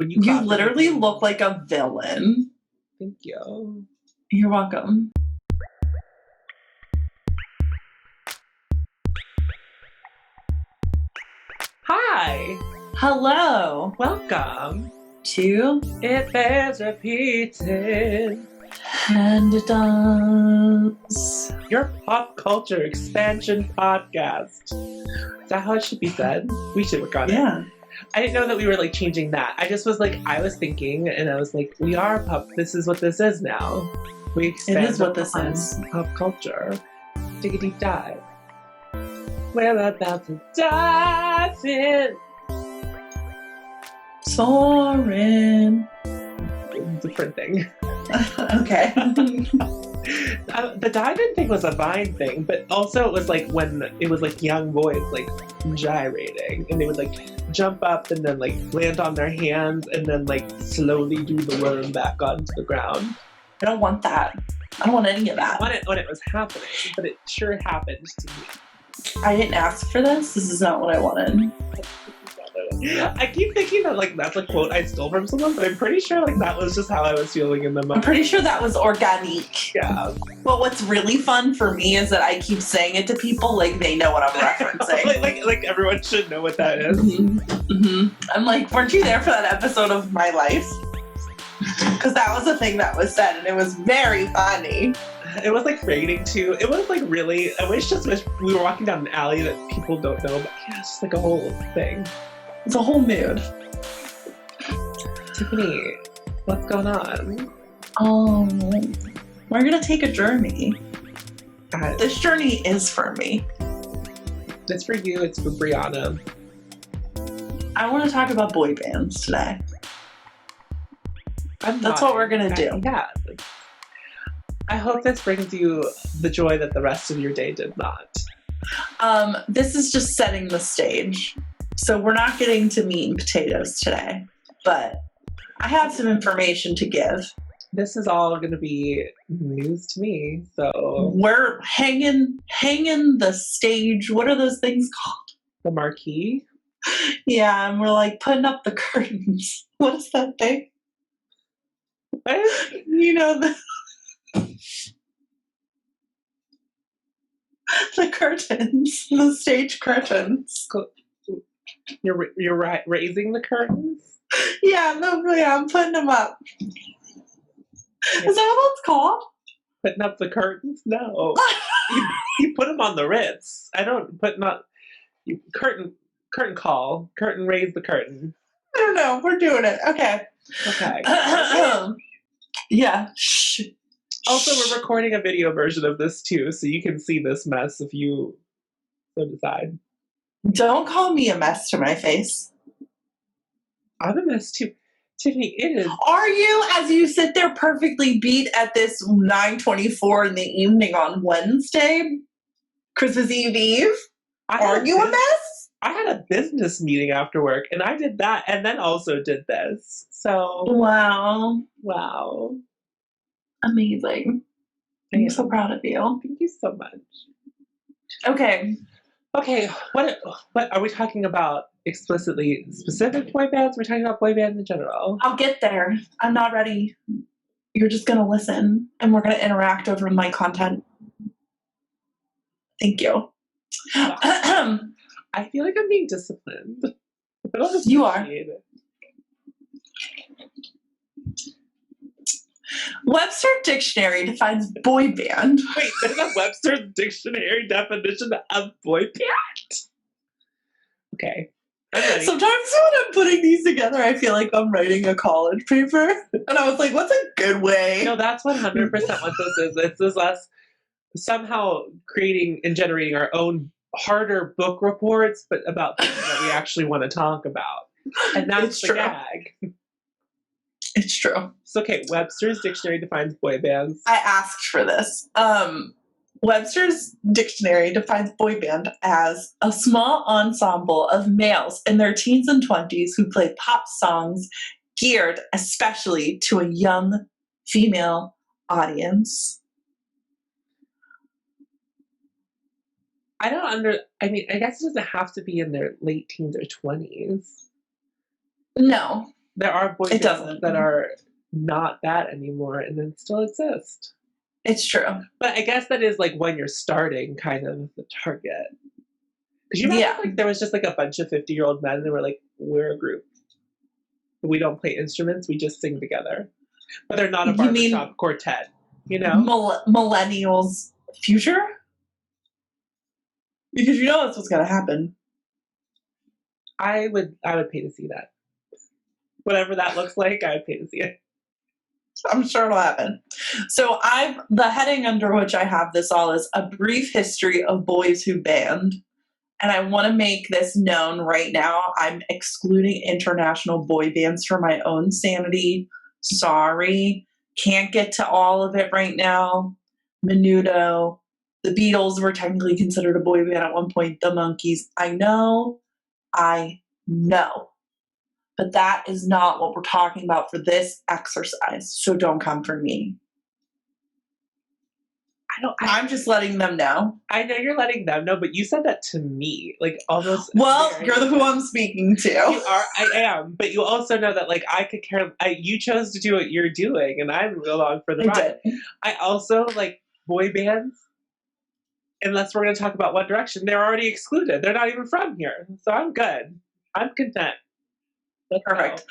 When You literally look like a villain. Thank you. You're welcome. Hi. Hello. Welcome To It Bears Repeating. And It Does. Your pop culture expansion podcast. Is that how it should be said? We should work on it. Yeah. I didn't know that we were like changing that. I just was like, I was thinking, and I was like, we are pop. This is what this is now. We expand. It is what this is. Pop culture. Take a deep dive. We're about to dive in. Soarin'. Different thing. Okay. The dive-in thing was a Vine thing, but also it was like when it was like young boys like gyrating, and they would like jump up and then like land on their hands and then like slowly do the worm back onto the ground. I don't want that. I don't want any of that. I want it when it was happening, but it sure happened to me. I didn't ask for this. This is not what I wanted. I keep thinking that like that's a quote I stole from someone, but I'm pretty sure like that was just how I was feeling in the moment. I'm pretty sure that was organic. Yeah. But what's really fun for me is that I keep saying it to people like they know what I'm referencing. like everyone should know what that is. Mm-hmm. Mm-hmm. I'm like, weren't you there for that episode of My Life? Because that was a thing that was said, and it was very funny. It was like raining too. It was like really. I wish we were walking down an alley that people don't know, but yeah, it's just like a whole thing. It's a whole mood. Tiffany, what's going on? We're gonna take a journey. This journey is for me. It's for you. It's for Brianna. I want to talk about boy bands today. That's what we're gonna do. Yeah. I hope this brings you the joy that the rest of your day did not. This is just setting the stage. So we're not getting to meat and potatoes today, but I have some information to give. This is all going to be news to me, so... We're hanging the stage. What are those things called? The marquee? Yeah, and we're like putting up the curtains. What is that thing? You know, the curtains, the stage curtains. You're raising the curtains? Yeah, no, yeah, I'm putting them up. Yeah. Is that what it's called? Putting up the curtains? No. you put them on the Ritz. I don't put not curtain call. Curtain raise the curtain. I don't know. We're doing it. Okay. Yeah. Shh. Also, we're recording a video version of this too, so you can see this mess if you so decide. Don't call me a mess to my face. I'm a mess too. Tiffany, it is. Are you, as you sit there perfectly beat at this 9:24 in the evening on Wednesday, Christmas Eve? Are you a mess? I had a business meeting after work, and I did that, and then also did this. So wow, amazing! I'm so proud of you. Thank you so much. Okay. What are we talking about? Explicitly specific boy bands? We're talking about boy bands in general. I'll get there. I'm not ready. You're just gonna listen, and we're gonna interact over my content. Thank you. I feel like I'm being disciplined. You are. Webster Dictionary defines boy band. Wait, there's a Webster Dictionary definition of boy band? Okay. Sometimes when I'm putting these together, I feel like I'm writing a college paper. And I was like, what's a good way? No, that's 100% what this is. This is us somehow creating and generating our own harder book reports, but about things that we actually want to talk about. And that's the gag. It's true. So, okay, Webster's Dictionary defines boy bands. I asked for this. Webster's Dictionary defines boy band as a small ensemble of males in their teens and 20s who play pop songs geared especially to a young female audience. I guess it doesn't have to be in their late teens or 20s. No. There are boy It bands doesn't. that are not that anymore and then still exist. It's true. But I guess that is like when you're starting kind of the target. Because you remember like there was just like a bunch of 50-year-old men that were like, we're a group. We don't play instruments, we just sing together. But they're not a barbershop quartet, you know? Millennials future? Because you know that's what's gonna happen. I would pay to see that. Whatever that looks like, I would pay to see it. I'm sure it'll happen. So the heading under which I have this all is a brief history of boys who band. And I want to make this known right now. I'm excluding international boy bands for my own sanity. Sorry. Can't get to all of it right now. Menudo. The Beatles were technically considered a boy band at one point. The Monkees. I know. But that is not what we're talking about for this exercise. So don't come for me. I'm just letting them know. I know you're letting them know, but you said that to me, like almost. Well, you're the who I'm speaking to. You are. I am, but you also know that, like, I could care. You chose to do what you're doing, and I'm along for the ride. I also like boy bands. Unless we're going to talk about One Direction, they're already excluded. They're not even from here, so I'm good. I'm content. Let's Perfect.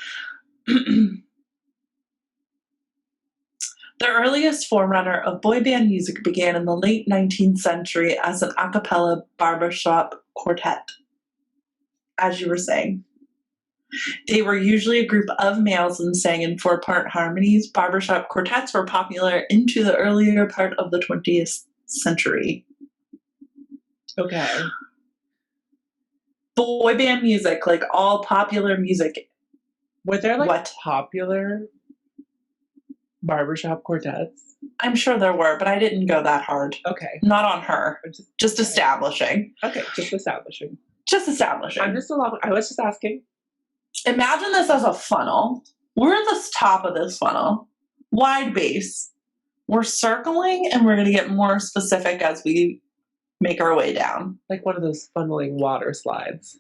The earliest forerunner of boy band music began in the late 19th century as an a cappella barbershop quartet, as you were saying. They were usually a group of males and sang in 4-part harmonies. Barbershop quartets were popular into the earlier part of the 20th century. Okay. Boy band music, like all popular music. Were there like popular barbershop quartets? I'm sure there were, but I didn't go that hard. Okay. Not on her. Just establishing. Okay, just establishing. I'm just I was just asking. Imagine this as a funnel. We're at the top of this funnel. Wide base. We're circling and we're going to get more specific as we make our way down. Like one of those funneling water slides.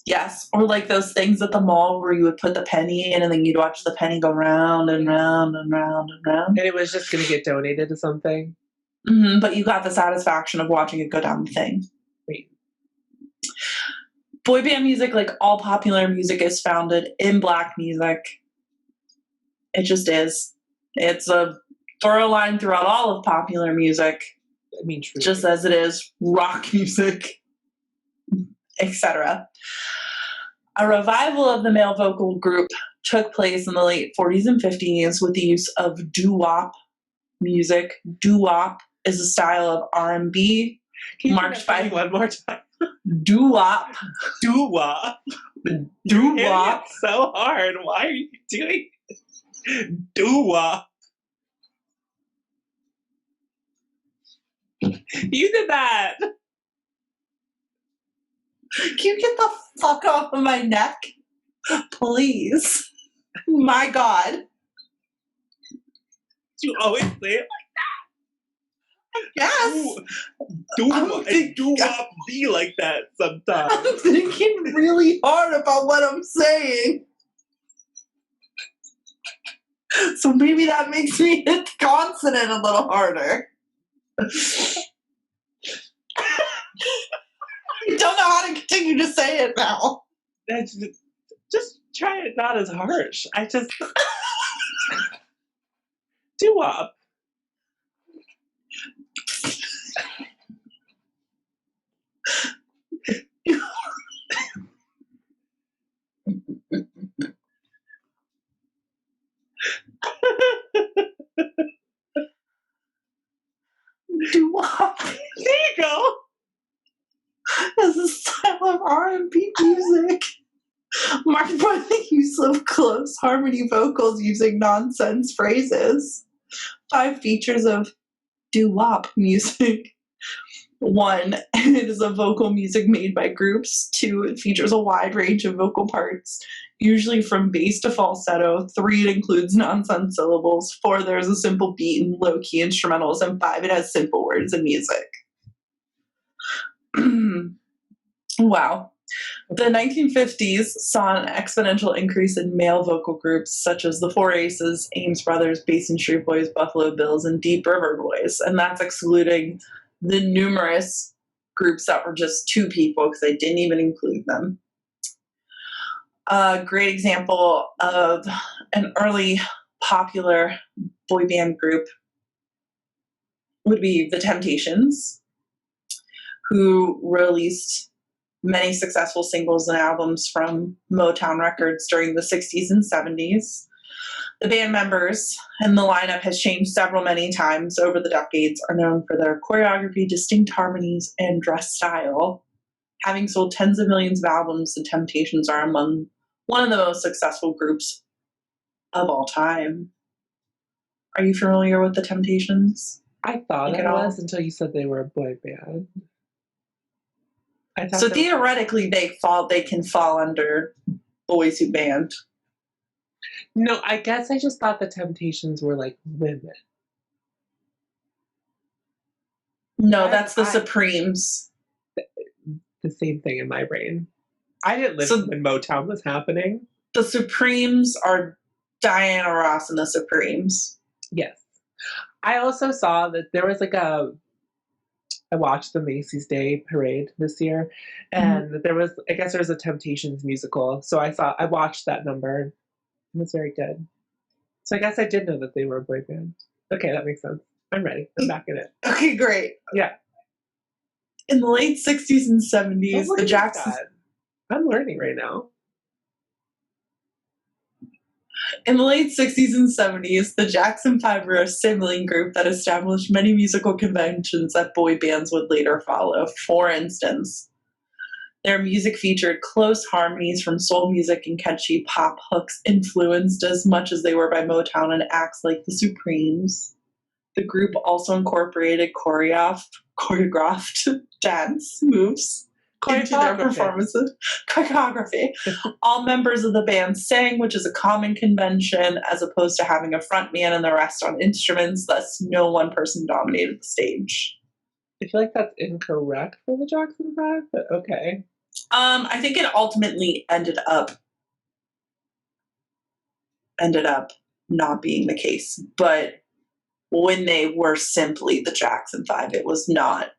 Yes, or like those things at the mall where you would put the penny in and then you'd watch the penny go round and round and round and round. And it was just going to get donated to something? Mm-hmm, but you got the satisfaction of watching it go down the thing. Wait. Boy band music, like all popular music, is founded in Black music. It just is. It's a thorough line throughout all of popular music. I mean, true. Just as it is rock music, etc. A revival of the male vocal group took place in the late 40s and 50s with the use of doo-wop music. Doo-wop is a style of R&B marked by one more time. Doo-wop. Doo-wop. Doo-wop. It's so hard. Why are you doing doo-wop? You did that. Can you get the fuck off of my neck? Please. My God. You always say it like that. Yes. Doo-wop be like that sometimes. I'm thinking really hard about what I'm saying. So maybe that makes me hit the consonant a little harder. I don't know how to continue to say it now. Just try it not as harsh. I just doo-wop. Doo-wop. There you go. Is a style of R&B music marked by the use of close harmony vocals using nonsense phrases. 5 features of doo-wop music. 1, it is a vocal music made by groups. 2, it features a wide range of vocal parts, usually from bass to falsetto. 3, it includes nonsense syllables. 4, there's a simple beat and low-key instrumentals. And 5, it has simple words and music. Wow. The 1950s saw an exponential increase in male vocal groups such as the Four Aces, Ames Brothers, Basin Street Boys, Buffalo Bills, and Deep River Boys. And that's excluding the numerous groups that were just two people because they didn't even include them. A great example of an early popular boy band group would be The Temptations, who released many successful singles and albums from Motown Records during the 60s and 70s. The band members, and the lineup has changed many times over the decades, are known for their choreography, distinct harmonies, and dress style. Having sold tens of millions of albums, The Temptations are among one of the most successful groups of all time. Are you familiar with The Temptations? I thought I was until you said they were a boy band. So theoretically, they can fall under boys who band. No, I guess I just thought The Temptations were like women. No, that's the Supremes. The same thing in my brain. I didn't live when Motown was happening. The Supremes are Diana Ross and the Supremes. Yes. I also saw that there was like I watched the Macy's Day Parade this year, and there was a Temptations musical. So I watched that number. It was very good. So I guess I did know that they were a boy band. Okay, that makes sense. I'm ready. I'm back in it. Okay, great. Yeah. In the late 60s and 70s, the Jacksons... I'm learning right now. In the late 60s and 70s, the Jackson 5 were a sibling group that established many musical conventions that boy bands would later follow. For instance, their music featured close harmonies from soul music and catchy pop hooks, influenced as much as they were by Motown and acts like the Supremes. The group also incorporated choreographed dance moves into their performances. Choreography. All members of the band sang, which is a common convention, as opposed to having a front man and the rest on instruments. Thus, no one person dominated the stage. I feel like that's incorrect for the Jackson 5, but okay. I think it ultimately ended up not being the case. But when they were simply the Jackson 5, it was not.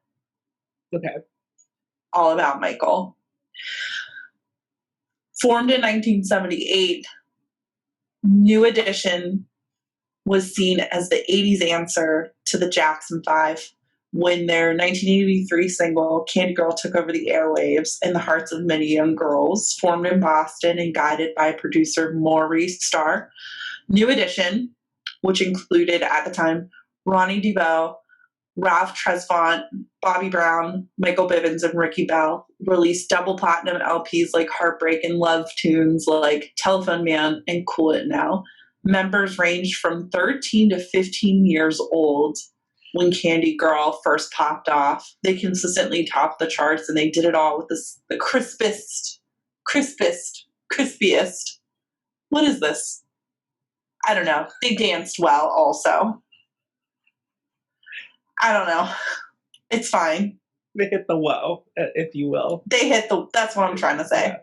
Okay. All about Michael. Formed in 1978, New Edition was seen as the 80s answer to the Jackson 5 when their 1983 single, Candy Girl, took over the airwaves in the hearts of many young girls. Formed in Boston and guided by producer Maurice Starr, New Edition, which included at the time Ronnie DeVoe, Ralph Tresvant, Bobby Brown, Michael Bivins, and Ricky Bell, released double platinum LPs like Heartbreak and love tunes like Telephone Man and Cool It Now. Members ranged from 13 to 15 years old when Candy Girl first popped off. They consistently topped the charts, and they did it all with the crispiest. What is this? I don't know. They danced well also. I don't know. It's fine. They hit the whoa, if you will. That's what I'm trying to say. Yeah.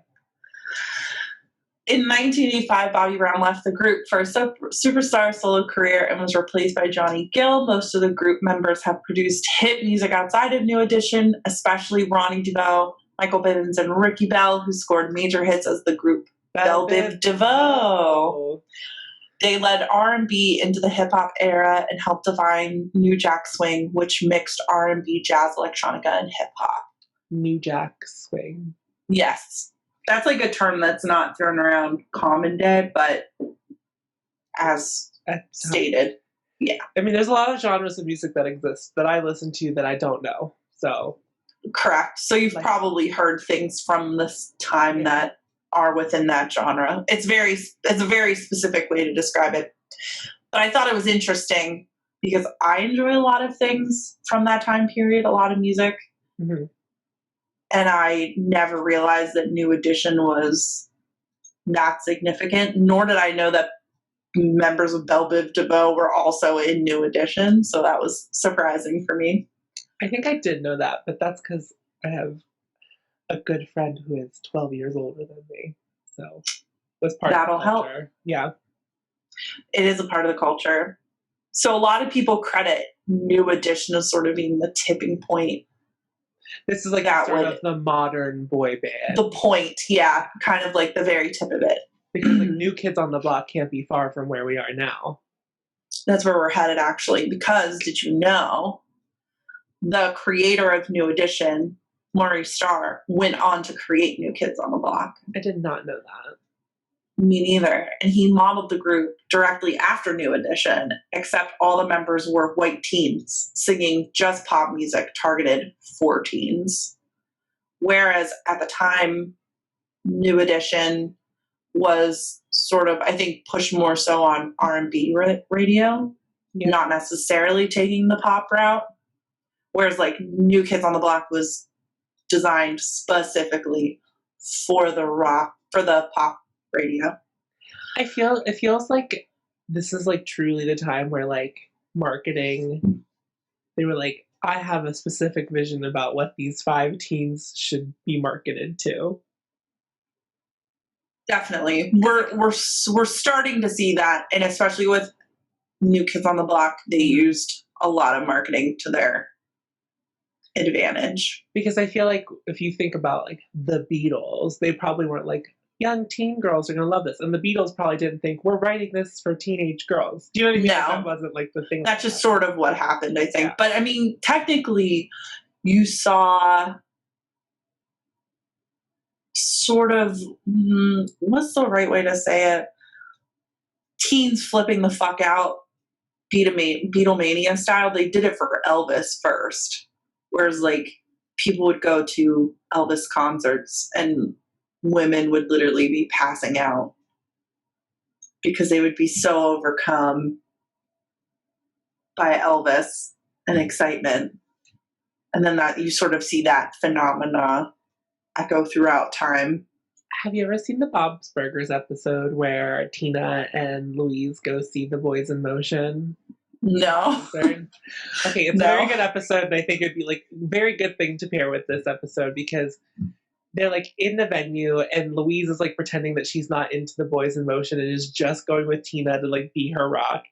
In 1985, Bobby Brown left the group for a superstar solo career and was replaced by Johnny Gill. Most of the group members have produced hit music outside of New Edition, especially Ronnie DeVoe, Michael Bivins, and Ricky Bell, who scored major hits as the group Bell Biv DeVoe. They led R&B into the hip-hop era and helped define New Jack Swing, which mixed R&B, jazz, electronica, and hip-hop. New Jack Swing. Yes. That's like a term that's not thrown around common day, but as stated, yeah. I mean, there's a lot of genres of music that exist that I listen to that I don't know, so. Correct. So you've probably heard things from this time that are within that genre. It's a very specific way to describe it. But I thought it was interesting because I enjoy a lot of things from that time period, a lot of music. Mm-hmm. And I never realized that New Edition was that significant, nor did I know that members of Bell Biv DeVoe were also in New Edition. So that was surprising for me. I think I did know that, but that's because I have a good friend who is 12 years older than me. So was part That'll of the help. culture. Yeah. It is a part of the culture. So a lot of people credit New Edition as sort of being the tipping point. This is like That sort would- of the modern boy band. The point, yeah, kind of like the very tip of it. Because like New Kids on the Block can't be far from where we are now. That's where we're headed, actually, because did you know the creator of New Edition, Maurice Starr, went on to create New Kids on the Block? I did not know that. Me neither. And he modeled the group directly after New Edition, except all the members were white teens singing just pop music targeted for teens. Whereas at the time, New Edition was sort of, I think, pushed more so on R&B radio, Yeah. not necessarily taking the pop route. Whereas like New Kids on the Block was designed specifically for the pop radio. It feels like this is like truly the time where like marketing, they were like, I have a specific vision about what these 5 teens should be marketed to. Definitely. We're starting to see that, and especially with New Kids on the Block, they used a lot of marketing to their advantage. Because I feel like if you think about like the Beatles, they probably weren't like, young teen girls are going to love this. And the Beatles probably didn't think, we're writing this for teenage girls. Do you know what I mean? No. Like, that wasn't like the thing. That's just sort of what happened, I think. Yeah. But I mean, technically, you saw sort of, what's the right way to say it? Teens flipping the fuck out, Beatlemania style. They did it for Elvis first. Whereas, like, people would go to Elvis concerts and women would literally be passing out because they would be so overcome by Elvis and excitement. And then that you sort of see that phenomena echo throughout time. Have you ever seen the Bob's Burgers episode where Tina and Louise go see The Boys in Motion? No. Okay, it's a very good episode, and I think it'd be like a very good thing to pair with this episode because they're like in the venue and Louise is like pretending that she's not into The Boys in Motion and is just going with Tina to like be her rock.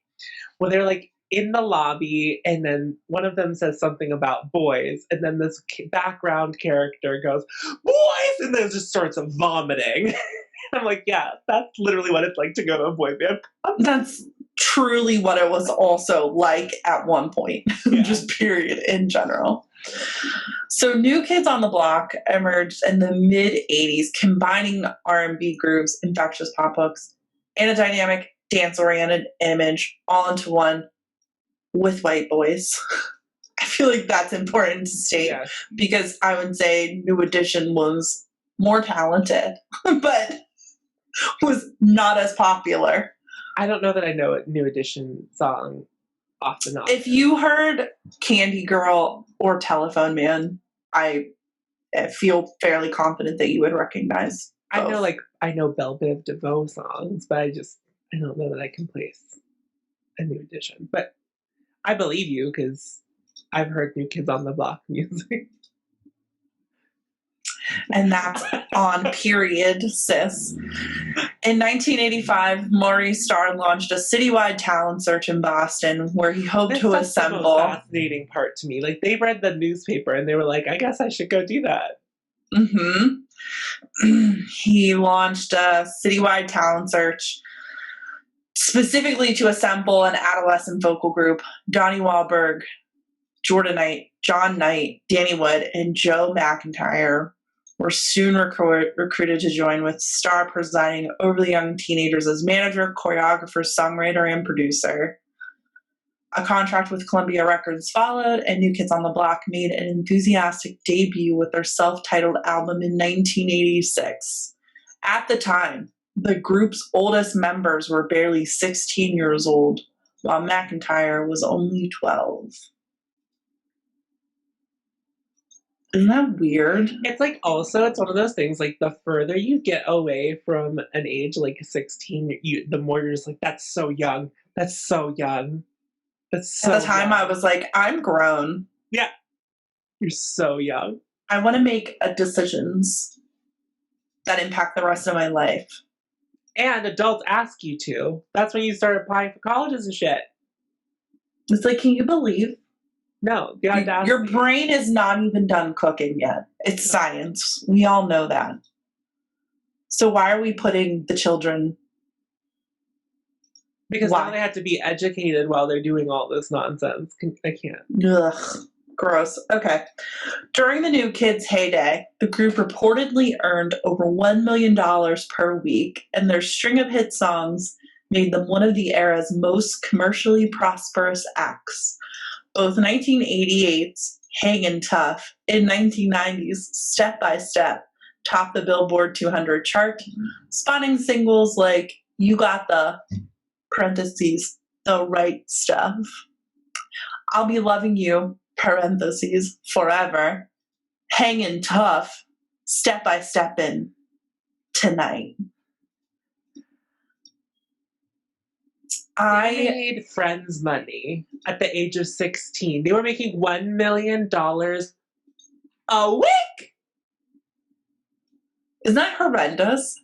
Well, they're like in the lobby and then one of them says something about boys and then this background character goes, boys! And then just starts vomiting. I'm like, yeah, that's literally what it's like to go to a boy band. That's truly what it was also like at one point, just period in general. So New Kids on the Block emerged in the mid-'80s, combining R&B groups, infectious pop hooks, and a dynamic dance-oriented image all into one with white boys. I feel like that's important to state because I would say New Edition was more talented, but was not as popular. I don't know that I know a New Edition song off the knob. If you heard Candy Girl or Telephone Man, I feel fairly confident that you would recognize both. I know Belle Biv DeVoe songs, but I don't know that I can place a New Edition. But I believe you because I've heard New Kids on the Block music. And that's on period, sis. In 1985, Maurice Starr launched a citywide talent search in Boston where he hoped to assemble. The most fascinating part to me. Like, they read the newspaper and they were like, I guess I should go do that. He launched a citywide talent search specifically to assemble an adolescent vocal group. Donnie Wahlberg, Jordan Knight, John Knight, Danny Wood, and Joe McIntyre were soon recruited to join, with Starr presiding over the young teenagers as manager, choreographer, songwriter, and producer. A contract with Columbia Records followed, and New Kids on the Block made an enthusiastic debut with their self-titled album in 1986. At the time, the group's oldest members were barely 16 years old, while McIntyre was only 12. Isn't that weird? It's like also, it's one of those things, like the further you get away from an age like 16, the more you're just like, that's so young. That's so young. That's so At the time, young. I was like, I'm grown. Yeah. You're so young. I want to make decisions that impact the rest of my life. And adults ask you to. That's when you start applying for colleges and shit. It's like, can you believe? No, the audacity. Your brain is not even done cooking yet. It's science. We all know that. So why are we putting the children? Because now they have to be educated while they're doing all this nonsense. I can't. Ugh, gross. Okay. During the New Kids' heyday, the group reportedly earned over $1 million per week, and their string of hit songs made them one of the era's most commercially prosperous acts. Both 1988's Hangin' Tough and 1990's Step by Step topped the Billboard 200 chart, spawning singles like You Got the parentheses, the right stuff. I'll be loving you, parentheses, forever. Hangin' tough, step by step in tonight. I made friends money at the age of 16. They were making $1 million a week. Isn't that horrendous?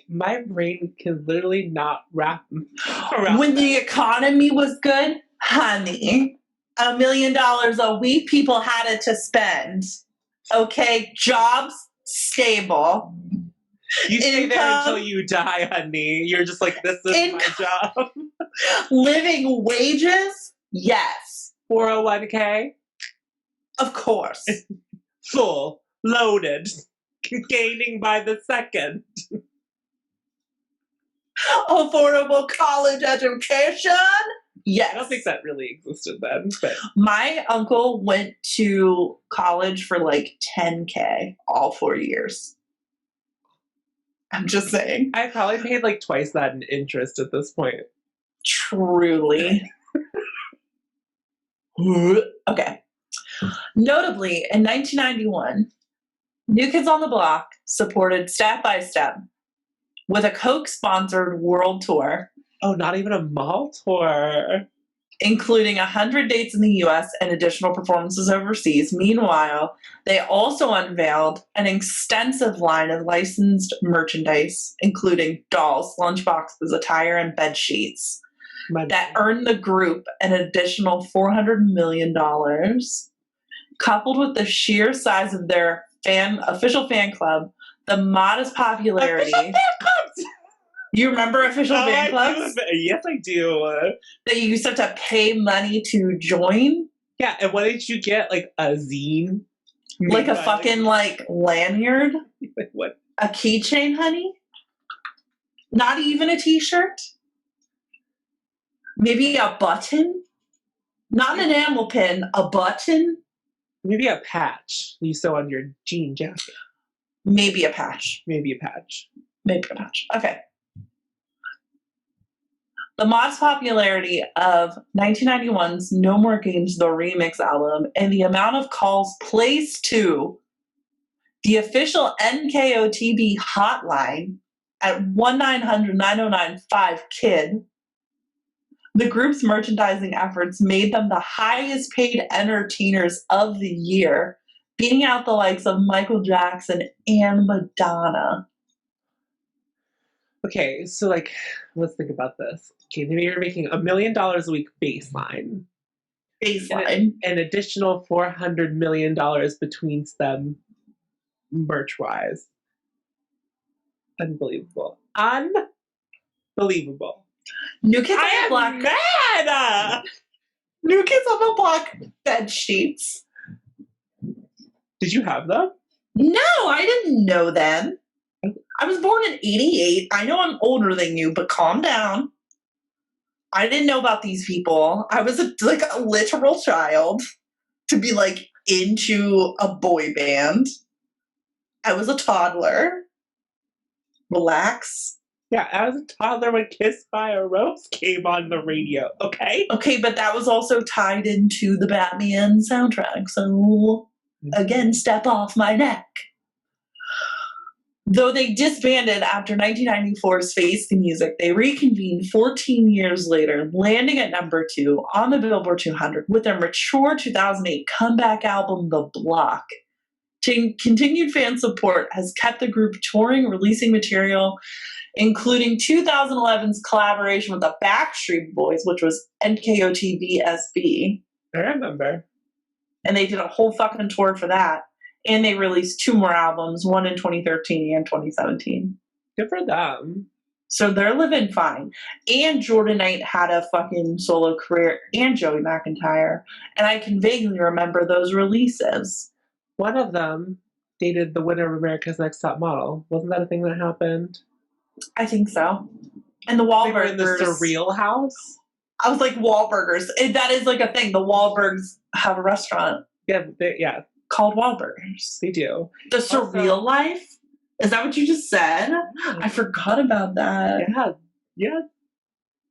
My brain can literally not wrap around when the economy was good, honey, $1 million a week, people had it to spend. Okay, jobs stable. You stay there until you die, honey. You're just like, this is my job. Living wages? Yes. 401k? Of course. Full, loaded, gaining by the second. Affordable college education? Yes. I don't think that really existed then. But my uncle went to college for like $10K all 4 years. I'm just saying. I probably paid like twice that in interest at this point. Truly. Okay. Notably, in 1991, New Kids on the Block supported Step by Step with a Coke-sponsored world tour. Oh, not even a mall tour. Including 100 dates in the US and additional performances overseas. Meanwhile, they also unveiled an extensive line of licensed merchandise, including dolls, lunchboxes, attire, and bed sheets, that earned the group an additional $400 million. Coupled with the sheer size of their official fan club, the modest popularity. Official fan clubs! You remember official fan clubs? Yes, I do. That you used to have to pay money to join? Yeah, and what did you get? Like a zine? Like a fucking like lanyard? Like what? A keychain, honey? Not even a t-shirt? Maybe a button? Not an enamel pin, a button? Maybe a patch you sew on your jean jacket. Maybe a patch. Maybe a patch. Maybe a patch. Okay. The modest popularity of 1991's No More Games, the remix album, and the amount of calls placed to the official NKOTB hotline at 1-900-9095-KID, the group's merchandising efforts made them the highest paid entertainers of the year, beating out the likes of Michael Jackson and Madonna. Okay, so like, let's think about this. Okay, maybe you're making $1 million a week baseline. Baseline. An additional $400 million between them merch-wise. Unbelievable. Unbelievable. New Kids on the Block. Mad! New Kids on the Block bed sheets. Did you have them? No, I didn't know them. I was born in 88. I know I'm older than you, but calm down. I didn't know about these people. I was like a literal child to be like into a boy band. I was a toddler. Relax. Yeah, I was a toddler when Kissed by a Rose came on the radio, okay? Okay, but that was also tied into the Batman soundtrack. So, again, step off my neck. Though they disbanded after 1994's Face the Music, they reconvened 14 years later, landing at number 2 on the Billboard 200 with their mature 2008 comeback album, The Block. Continued fan support has kept the group touring, releasing material, including 2011's collaboration with the Backstreet Boys, which was NKOTB-SB. I remember. And they did a whole fucking tour for that. And they released 2 more albums, one in 2013 and 2017. Good for them. So they're living fine. And Jordan Knight had a fucking solo career, and Joey McIntyre. And I can vaguely remember those releases. One of them dated the winner of America's Next Top Model. Wasn't that a thing that happened? I think so. And the They were Wahlburgers. in the Surreal House? I was like, Wahlburgers. That is like a thing. The Wahlbergs have a restaurant. Yeah. Called Wahlburgers. They do. The Surreal Life? Is that what you just said? Yeah. I forgot about that. Yeah.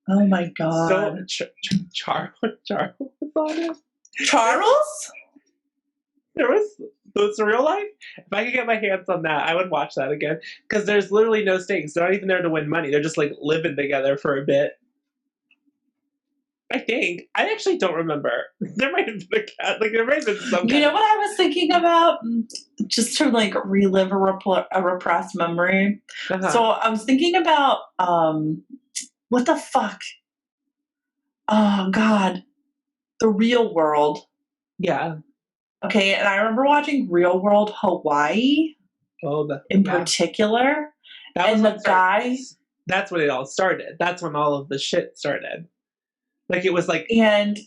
Oh my god. So Charles was on it. Charles? There was the Surreal Life. If I could get my hands on that, I would watch that again. Because there's literally no stakes. They're not even there to win money. They're just like living together for a bit. I think. I actually don't remember. There might have been a cat. Like, there might have been some. You know what I was thinking about? Just to like relive a repressed memory. Uh-huh. So I was thinking about what the fuck? Oh god. The Real World. Yeah. Okay, and I remember watching Real World Hawaii in particular. That was and when the guy. That's when it all started. That's when all of the shit started. Like, it was like. And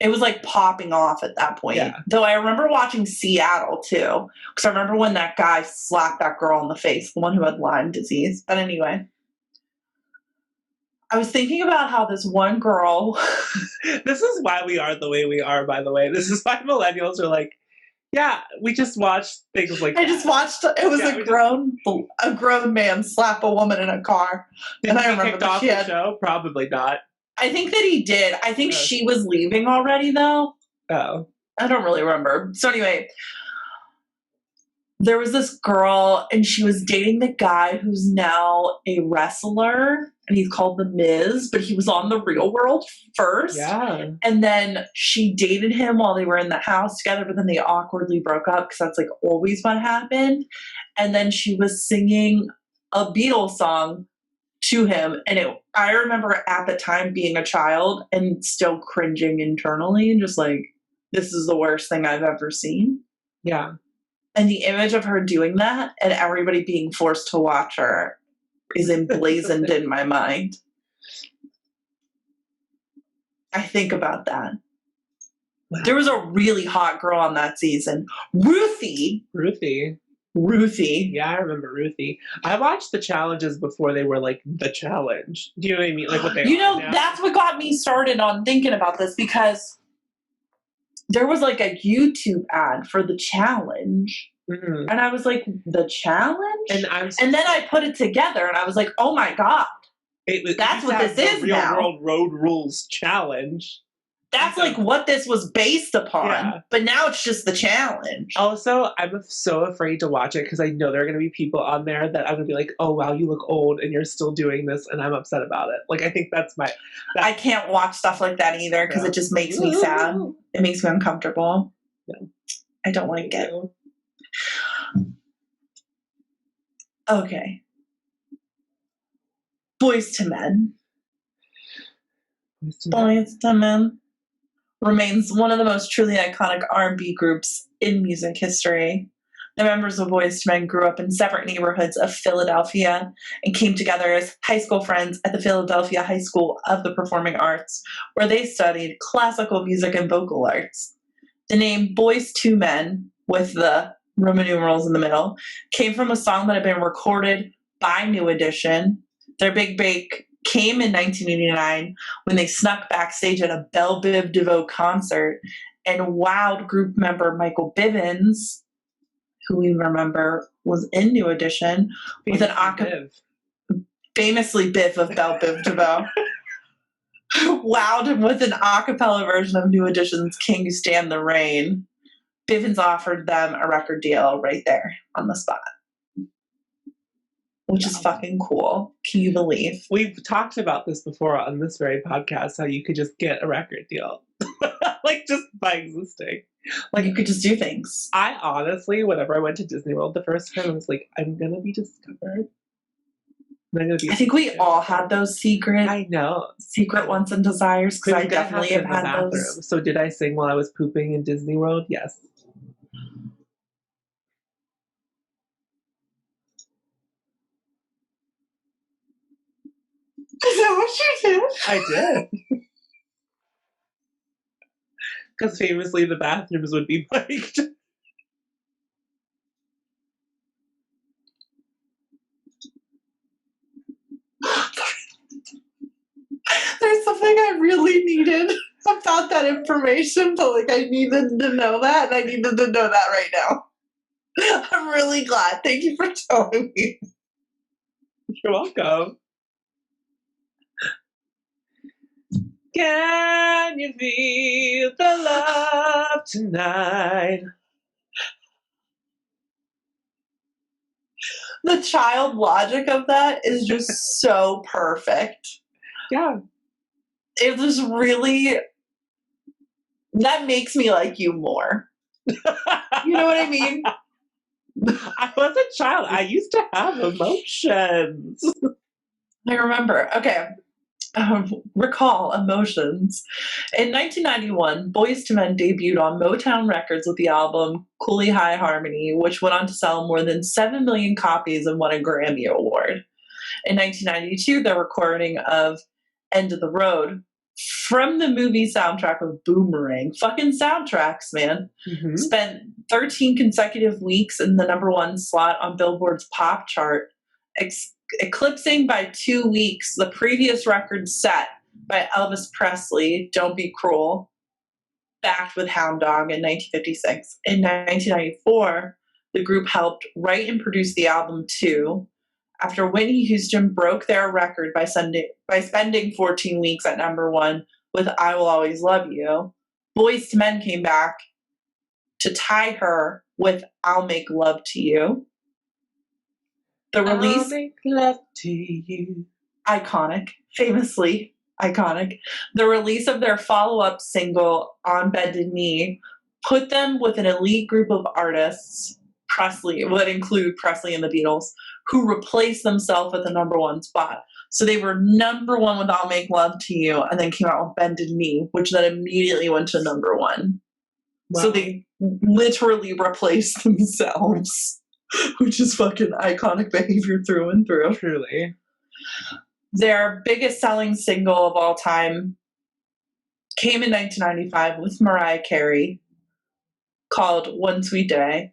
it was like popping off at that point. Yeah. Though I remember watching Seattle too. Because I remember when that guy slapped that girl in the face, the one who had Lyme disease. But anyway. I was thinking about how this one girl. This is why we are the way we are, by the way. This is why millennials are like, yeah, we just watched things like that. I just watched. It was a grown man slap a woman in a car. Did and he I remember kicked off the show? Probably not. I think that he did. I think she was leaving already, though. Oh. I don't really remember. So anyway, there was this girl, and she was dating the guy who's now a wrestler, and he's called The Miz, but he was on The Real World first. Yeah. And then she dated him while they were in the house together, but then they awkwardly broke up because that's like always what happened. And then she was singing a Beatles song to him, and I remember at the time being a child and still cringing internally and just like, this is the worst thing I've ever seen. Yeah. And the image of her doing that and everybody being forced to watch her is emblazoned in my mind. I think about that. Wow. There was a really hot girl on that season. Ruthie. Yeah, I remember Ruthie. I watched the challenges before they were like the challenge. Do you know what I mean? Like what they are now. That's what got me started on thinking about this, because there was like a YouTube ad for the challenge. Mm-hmm. And I was like, the challenge? And then I put it together and I was like, oh my God. That's what this is now. Real World Road Rules Challenge. That's like what this was based upon. Yeah. But now it's just the challenge. Also, I'm so afraid to watch it because I know there are going to be people on there that I'm going to be like, oh, wow, you look old and you're still doing this. And I'm upset about it. Like, I think I can't watch stuff like that either because it just makes me sad. It makes me uncomfortable. Yeah. I don't like it. Okay. Boyz II Men. Boyz II Men remains one of the most truly iconic R&B groups in music history. The members of Boyz II Men grew up in separate neighborhoods of Philadelphia and came together as high school friends at the Philadelphia High School of the Performing Arts, where they studied classical music and vocal arts. The name Boyz II Men, with the Roman numerals in the middle, came from a song that had been recorded by New Edition. Their big break came in 1989 when they snuck backstage at a Belle Biv DeVoe concert and wowed group member Michael Bivins, who we remember was in New Edition, with an famously Biff of Belle Biv DeVoe. Wowed him with an a cappella version of New Edition's King Stand the Rain. Bivins offered them a record deal right there on the spot. which is fucking cool. Can you believe? We've talked about this before on this very podcast, how you could just get a record deal. Like, just by existing. Like, you could just do things. I honestly, whenever I went to Disney World the first time, I was like, I'm going to be discovered. I think we all had those secret wants and desires, because I definitely have had those. So did I sing while I was pooping in Disney World? Yes. Is that what you did? I did. Because famously the bathrooms would be mic'd. There's something I really needed about that information, but like I needed to know that, and I needed to know that right now. I'm really glad. Thank you for telling me. You're welcome. Can you feel the love tonight? The child logic of that is just so perfect. Yeah. It was really, that makes me like you more. You know what I mean? I was a child. I used to have emotions. I remember. Okay. Recall emotions. In 1991, Boyz II Men debuted on Motown Records with the album Cooley High Harmony, which went on to sell more than 7 million copies and won a Grammy Award. In 1992, the recording of End of the Road from the movie soundtrack of Boomerang, fucking soundtracks, man, spent 13 consecutive weeks in the #1 slot on Billboard's pop chart, eclipsing by 2 weeks the previous record set by Elvis Presley, Don't Be Cruel, backed with Hound Dog in 1956. In 1994, the group helped write and produce the album Two, after Whitney Houston broke their record by spending 14 weeks at #1 with I Will Always Love You. Boyz II Men came back to tie her with I'll Make Love to You. The release, I'll make love to you. iconic, famously iconic. The release of their follow-up single On Bended Knee put them with an elite group of artists, Presley would include Presley and the Beatles, who replaced themselves at the #1 spot. So they were #1 with I'll Make Love to You, and then came out with Bended Knee, which then immediately went to #1. Wow. So they literally replaced themselves, which is fucking iconic behavior through and through. Truly. Their biggest selling single of all time came in 1995 with Mariah Carey, called One Sweet Day.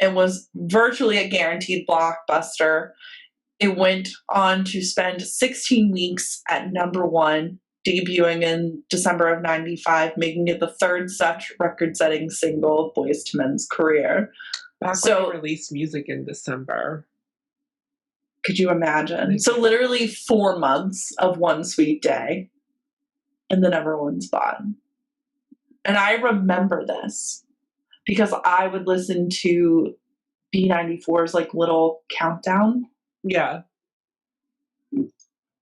It was virtually a guaranteed blockbuster. It went on to spend 16 weeks at #1, debuting in December of 95, making it the third such record-setting single of Boyz II Men's career. Back when they released music in December. Could you imagine? So literally 4 months of One Sweet Day in the #1 spot. And I remember this because I would listen to B94's like little countdown. Yeah.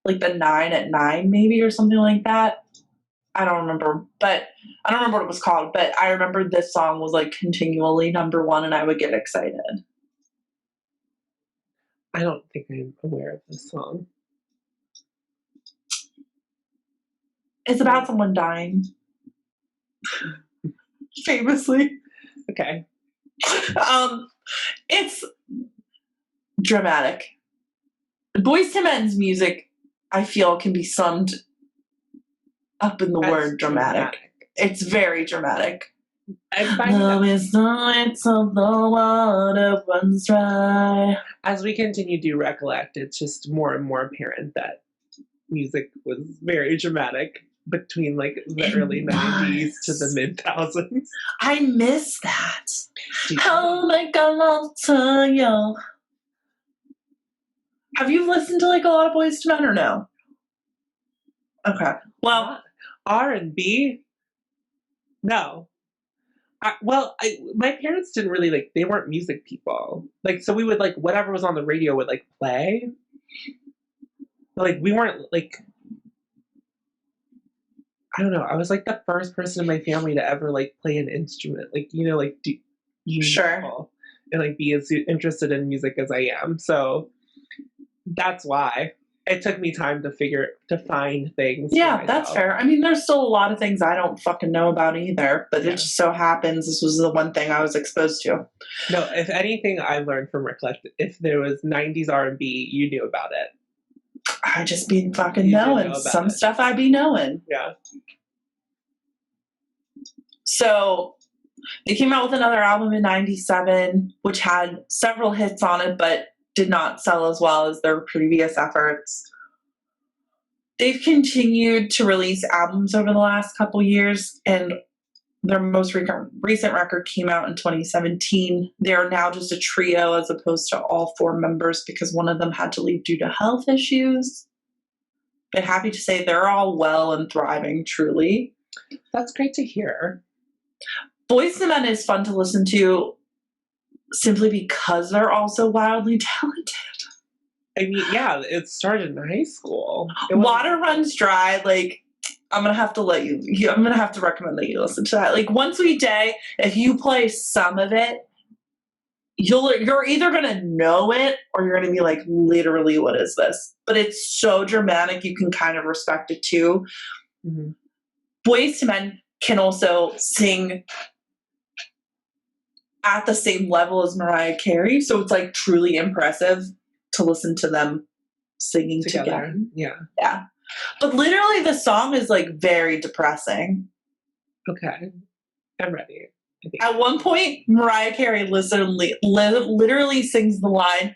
Like the 9 at 9 maybe or something like that. I don't remember. But I don't remember what it was called. But I remember this song was like continually #1 and I would get excited. I don't think I'm aware of this song. It's about someone dying. Famously. Okay. It's dramatic. Boyz II Men's music, I feel, can be summed up in the word dramatic. It's very dramatic. Love is the way till the water runs dry. As we continue to recollect, it's just more and more apparent that music was very dramatic between like the early 90s to the mid-thousands. I miss that. I'll make a love to you. Have you listened to like a lot of Boyz II Men or no? Okay. Well, R&B? No. My parents didn't really like, they weren't music people. Like, so we would like, whatever was on the radio would like play. But like, we weren't like, I don't know. I was like the first person in my family to ever like play an instrument, like, you know, like be Sure. musical and like be as interested in music as I am. So that's why it took me time to find things. Yeah, that's fair. I mean, there's still a lot of things I don't fucking know about either, but it just so happens this was the one thing I was exposed to. No, if anything, I learned from Recollect. If there was '90s R&B, you knew about it. I just be fucking knowing some stuff. I be knowing. Yeah. So they came out with another album in '97, which had several hits on it, but did not sell as well as their previous efforts. They've continued to release albums over the last couple years, and their most recent record came out in 2017. They are now just a trio as opposed to all four members because one of them had to leave due to health issues. But happy to say they're all well and thriving, truly. That's great to hear. Boyz II Men is fun to listen to simply because they're also wildly talented. I mean, yeah, it started in high school. Water Runs Dry, like, I'm gonna have to I'm gonna have to recommend that you listen to that. Like, One Sweet Day, if you play some of it, you're either gonna know it or you're gonna be like, literally, what is this? But it's so dramatic, you can kind of respect it too. Mm-hmm. Boyz II Men can also sing at the same level as Mariah Carey, so it's like truly impressive to listen to them singing together. Yeah. But literally the song is like very depressing. Okay. I'm ready. At one point, Mariah Carey literally sings the line,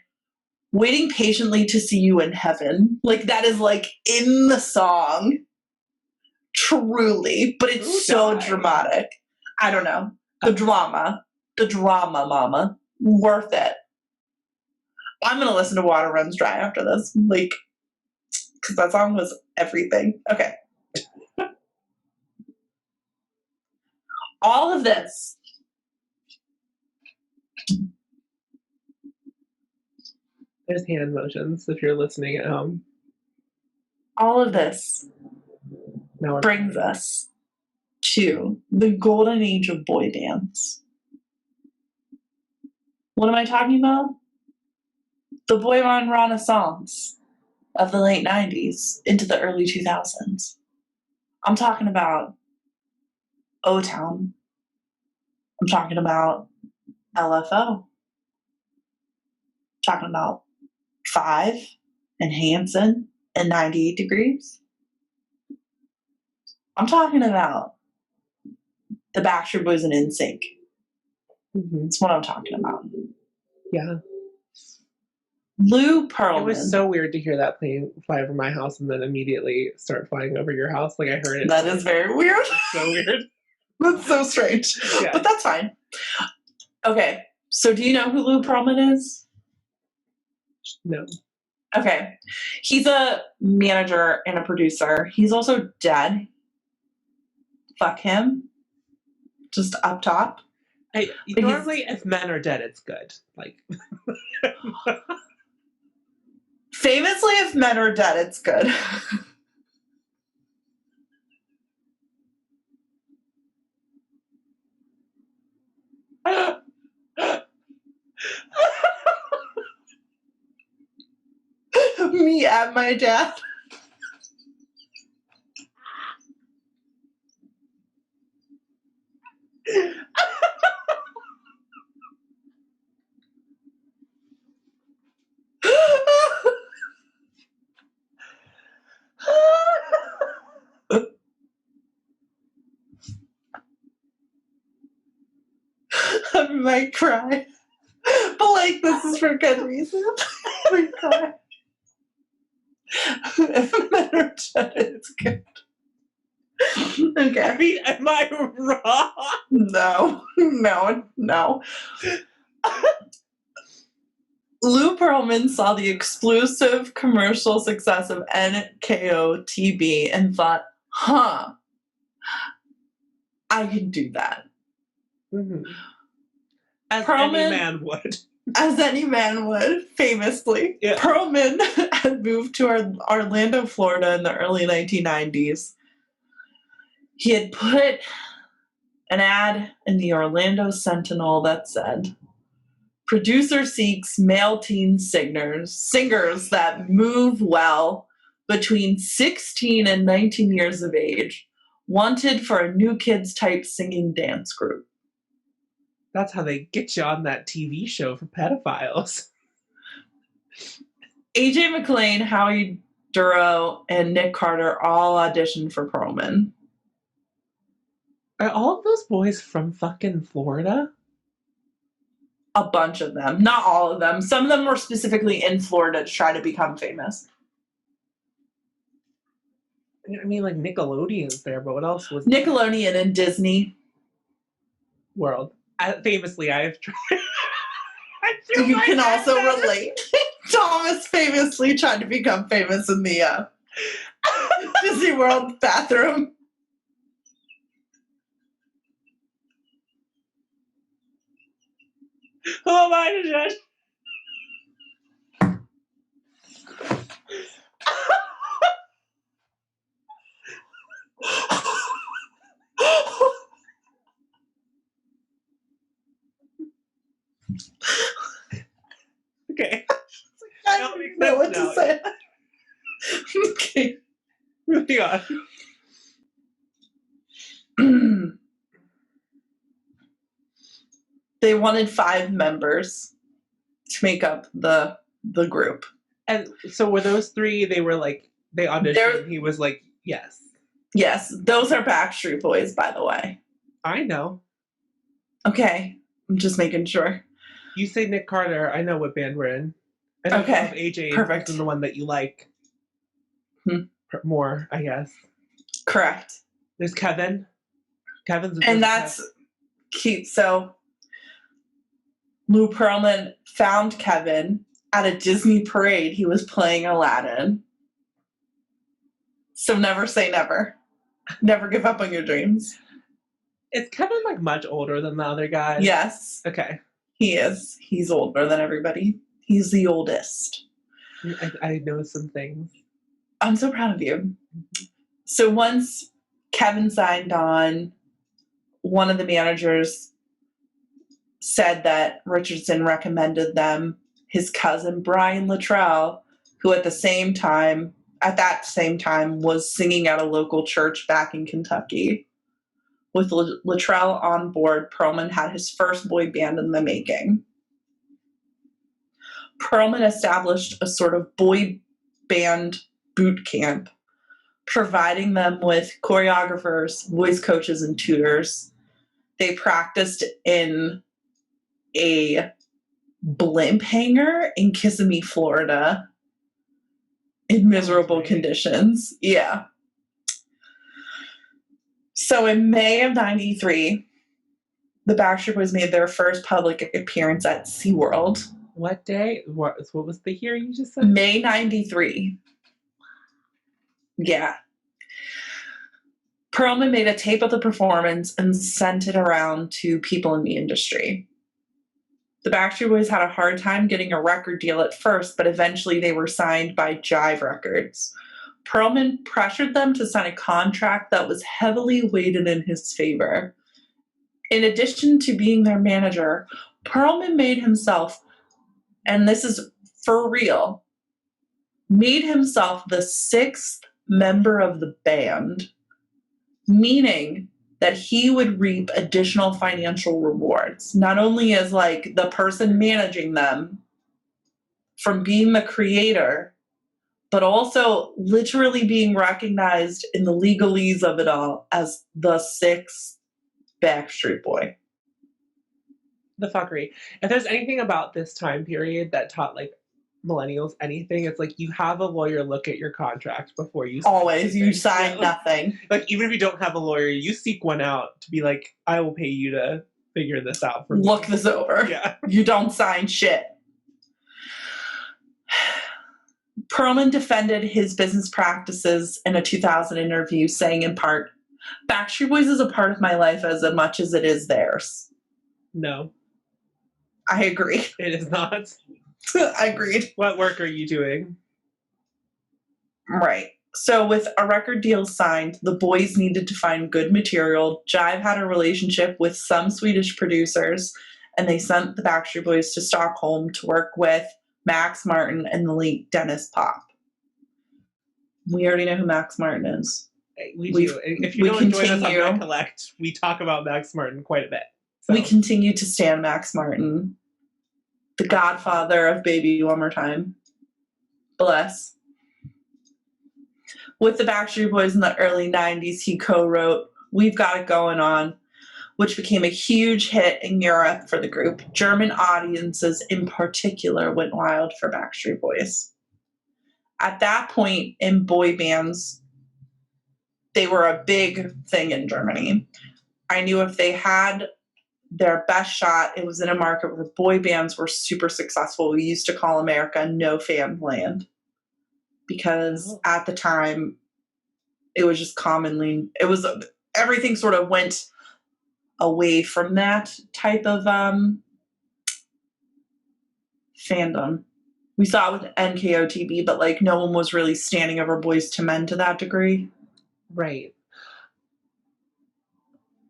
"Waiting patiently to see you in heaven." Like, that is like in the song. Truly. But it's so dramatic. I don't know. The drama, mama. Worth it. I'm going to listen to Water Runs Dry after this. Like, because that song was everything. Okay. All of this. There's hand motions if you're listening at home. All of this brings us to the golden age of boy bands. What am I talking about? The boy band renaissance of the late 90s into the early 2000s. I'm talking about O-Town. I'm talking about LFO. I'm talking about Five and Hanson and 98 Degrees. I'm talking about the Backstreet Boys and NSYNC. Mm-hmm. That's what I'm talking about. Yeah. Lou Pearlman. It was so weird to hear that plane fly over my house and then immediately start flying over your house. Like, I heard it. That is very weird. It's so weird. That's so strange. Yeah. But that's fine. Okay. So do you know who Lou Pearlman is? No. Okay. He's a manager and a producer. He's also dead. Fuck him. Just up top. Normally, if men are dead, it's good. Like, famously, if men are dead, it's good. Me and my dad. I might cry. But, like, this is for good reason. We cry. If men are dead, it's good. Okay. I mean, am I wrong? No. Lou Pearlman saw the explosive commercial success of NKOTB and thought, I can do that. Mm-hmm. As Perlman, any man would. As any man would, famously. Yeah. Perlman had moved to Orlando, Florida in the early 1990s. He had put an ad in the Orlando Sentinel that said, "Producer seeks male teen singers that move well between 16 and 19 years of age, wanted for a new kids type singing dance group." That's how they get you on that TV show for pedophiles. AJ McLean, Howie Duro, and Nick Carter all auditioned for Perlman. Are all of those boys from fucking Florida? A bunch of them. Not all of them. Some of them were specifically in Florida to try to become famous. I mean, like Nickelodeon's there, but what else was Nickelodeon and Disney World? Famously, I have tried. You can also relate. Thomas famously tried to become famous in the Disney World bathroom. Who am I to judge? Okay. I don't know what to say. Okay. Moving on. They wanted 5 members to make up the group. And so were those 3, they were like, they auditioned, he was like, yes. Yes, those are Backstreet Boys, by the way. I know. Okay, I'm just making sure. You say Nick Carter, I know what band we're in. I know Okay, AJ perfect. is the one that you like more, I guess. Correct. There's Kevin. Kevin's and that's cute. So Lou Pearlman found Kevin at a Disney parade. He was playing Aladdin. So never say never. Never give up on your dreams. Is Kevin like much older than the other guys? Yes. Okay. He is. He's older than everybody. He's the oldest. I know some things. I'm so proud of you. So once Kevin signed on, one of the managers said that Richardson recommended them his cousin Brian Luttrell, who at that same time was singing at a local church back in Kentucky. With Luttrell on board, Perlman had his first boy band in the making. Perlman established a sort of boy band boot camp, providing them with choreographers, voice coaches, and tutors. They practiced in a blimp hangar in Kissimmee, Florida, in miserable conditions. Yeah. So in May of 93, the Backstreet Boys made their first public appearance at SeaWorld. What day? What was the year you just said? May 93. Yeah. Perlman made a tape of the performance and sent it around to people in the industry. The Backstreet Boys had a hard time getting a record deal at first, but eventually they were signed by Jive Records. Perlman pressured them to sign a contract that was heavily weighted in his favor. In addition to being their manager, Perlman made himself, and this is for real, made himself the 6th member of the band, meaning that he would reap additional financial rewards, not only as like the person managing them from being the creator, but also literally being recognized in the legalese of it all as the 6th Backstreet Boy. The fuckery. If there's anything about this time period that taught like millennials anything, it's like you have a lawyer look at your contract before you sign Always, anything. you sign nothing. Like even if you don't have a lawyer, you seek one out to be like, I will pay you to figure this out for me. Look this over. Yeah. You don't sign shit. Perlman defended his business practices in a 2000 interview, saying in part, "Backstreet Boys is a part of my life as much as it is theirs. No, I agree. it is not. Agreed. What work are you doing? Right. So with a record deal signed, the boys needed to find good material. Jive had a relationship with some Swedish producers, and they sent the Backstreet Boys to Stockholm to work with Max Martin and the late Dennis Pop. We already know who Max Martin is. We do. If you don't join us on Recollect, we talk about Max Martin quite a bit. So. We continue to stand Max Martin, the godfather of Baby One More Time. Bless. With the Backstreet Boys in the early 90s, he co-wrote We've Got It Going On, which became a huge hit in Europe for the group. German audiences in particular went wild for Backstreet Boys. At that point in boy bands, they were a big thing in Germany. I knew if they had their best shot, it was in a market where boy bands were super successful. We used to call America no fan land. Because at the time, it was just everything sort of went away from that type of fandom. We saw it with NKOTB, but like no one was really standing over Boys to Men to that degree. Right.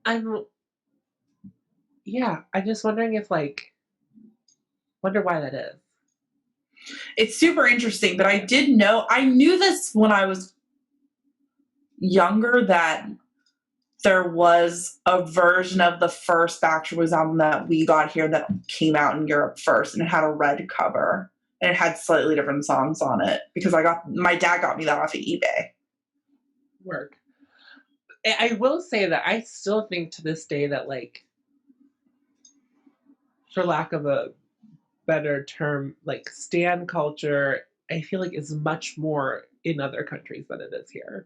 I'm just wondering if wonder why that is. It's super interesting, but I knew this when I was younger, that there was a version of the first Backstreet Boys album that we got here that came out in Europe first, and it had a red cover and it had slightly different songs on it because my dad got me that off of eBay. Work. I will say that I still think to this day that for lack of a better term, stan culture, I feel like is much more in other countries than it is here.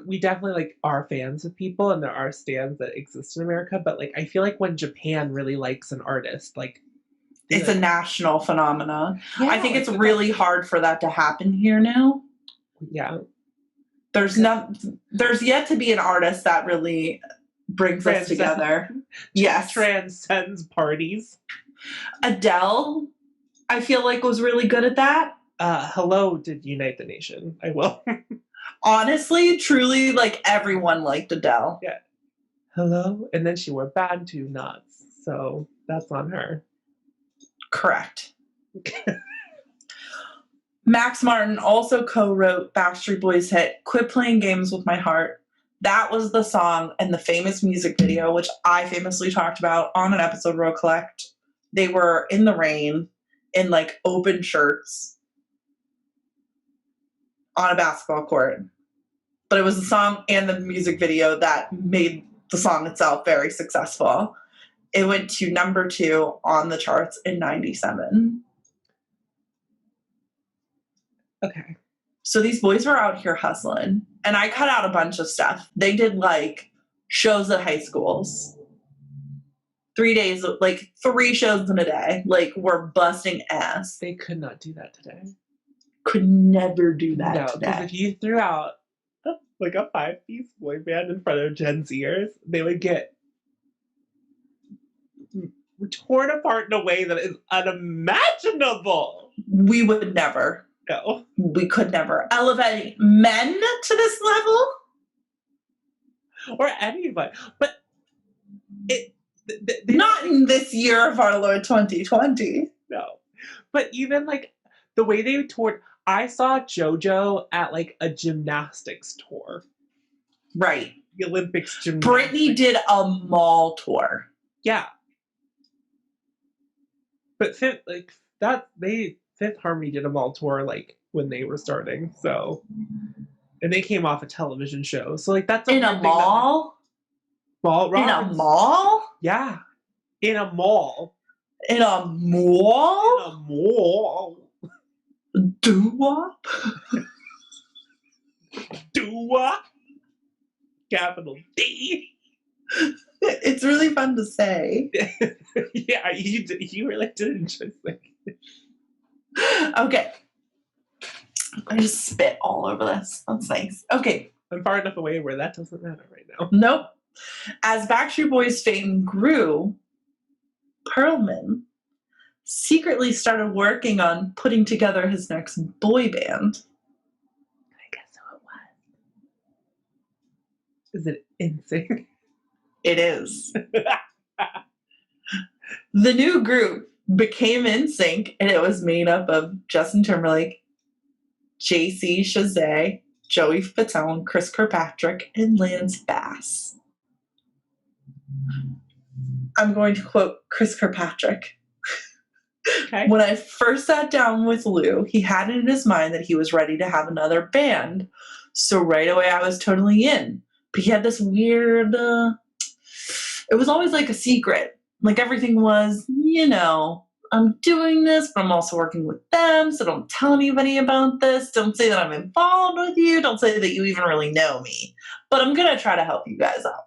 We definitely are fans of people, and there are stans that exist in America, but I feel like when Japan really likes an artist, it's a national phenomenon. Yeah, I think it's really hard for that to happen here now. Yeah. There's yet to be an artist that really brings us together. Yes. Transcends parties. Adele, I feel like, was really good at that. Hello did unite the nation. I will. Honestly, truly, everyone liked Adele. Yeah. Hello? And then she wore Bantu knots. So that's on her. Correct. Max Martin also co-wrote Backstreet Boys' hit Quit Playing Games With My Heart. That was the song and the famous music video, which I famously talked about on an episode of Recollect. They were in the rain in open shirts on a basketball court. But it was the song and the music video that made the song itself very successful. It went to number 2 on the charts in 97. Okay. So these boys were out here hustling, and I cut out a bunch of stuff. They did shows at high schools. 3 days, 3 shows in a day. We're busting ass. They could not do that today. Could never do that today. No, because if you threw out a 5-piece boy band in front of Gen Zers, they would get torn apart in a way that is unimaginable. We would never. No. We could never elevate men to this level. Or anybody. But not in this year of our Lord 2020. No. But even the way they toured, I saw JoJo at a gymnastics tour. Right. The Olympics gymnastics. Britney did a mall tour. Yeah. But Fifth Harmony did a mall tour when they were starting. So, and they came off a television show. So that's in a mall. Mall. In a mall. Yeah. In a mall. In a mall. In a mall. Doo-wop. Doo-wop. Capital D. It's really fun to say. Yeah, you really did enjoy saying it. Okay. I just spit all over this. That's nice. Okay. I'm far enough away where that doesn't matter right now. Nope. As Backstreet Boys' fame grew, Perlman secretly started working on putting together his next boy band. I guess who it was. Is it NSYNC? It is. The new group became NSYNC, and it was made up of Justin Timberlake, JC Chasez, Joey Fatone, Chris Kirkpatrick, and Lance Bass. I'm going to quote Chris Kirkpatrick. Okay. When I first sat down with Lou, he had it in his mind that he was ready to have another band. So right away I was totally in. But he had this weird, it was always like a secret. Like everything was, I'm doing this, but I'm also working with them, so don't tell anybody about this. Don't say that I'm involved with you. Don't say that you even really know me. But I'm going to try to help you guys out.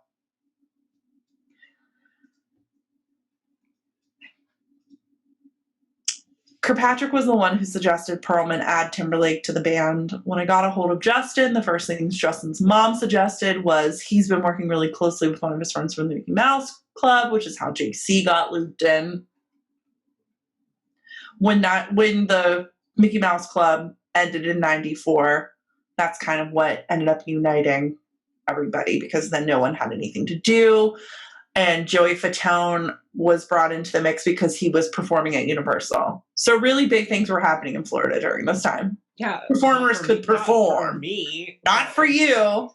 Kirkpatrick was the one who suggested Perlman add Timberlake to the band. When I got a hold of Justin, the first things Justin's mom suggested was he's been working really closely with one of his friends from the Mickey Mouse Club, which is how JC got looped in. When the Mickey Mouse Club ended in 94, that's kind of what ended up uniting everybody, because then no one had anything to do. And Joey Fatone was brought into the mix because he was performing at Universal. So really big things were happening in Florida during this time. Yeah. Performers could perform. Not for me. Not for you,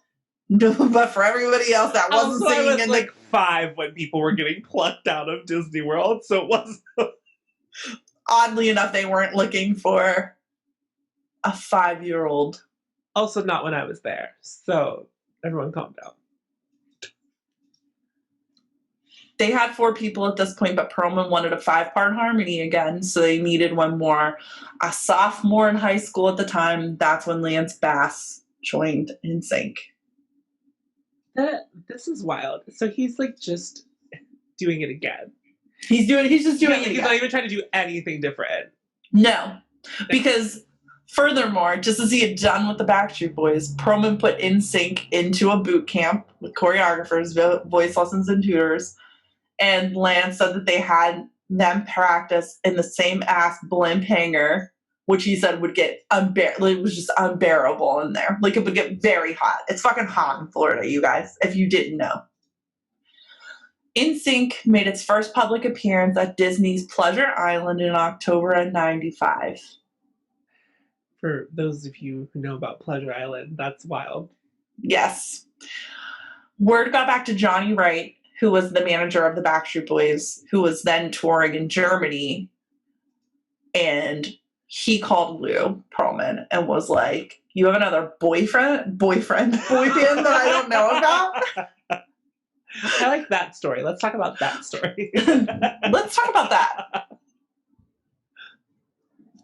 but for everybody else that wasn't also, singing. I was like 5 when people were getting plucked out of Disney World, so it was. Oddly enough, they weren't looking for a 5-year-old. Also, not when I was there. So everyone calm down. They had 4 people at this point, but Perlman wanted a 5-part harmony again, so they needed one more. A sophomore in high school at the time, that's when Lance Bass joined NSYNC. This is wild. So he's like just doing it again. He's just doing it again. He's not even trying to do anything different. No, because furthermore, just as he had done with the Backstreet Boys, Perlman put NSYNC into a boot camp with choreographers, voice lessons, and tutors. And Lance said that they had them practice in the same ass blimp hangar, which he said would get it was just unbearable in there. Like, it would get very hot. It's fucking hot in Florida, you guys, if you didn't know. NSYNC made its first public appearance at Disney's Pleasure Island in October of 95. For those of you who know about Pleasure Island, that's wild. Yes. Word got back to Johnny Wright, who was the manager of the Backstreet Boys, who was then touring in Germany. And he called Lou Perlman and was like, you have another boyfriend boy band that I don't know about? I like that story. Let's talk about that story. Let's talk about that.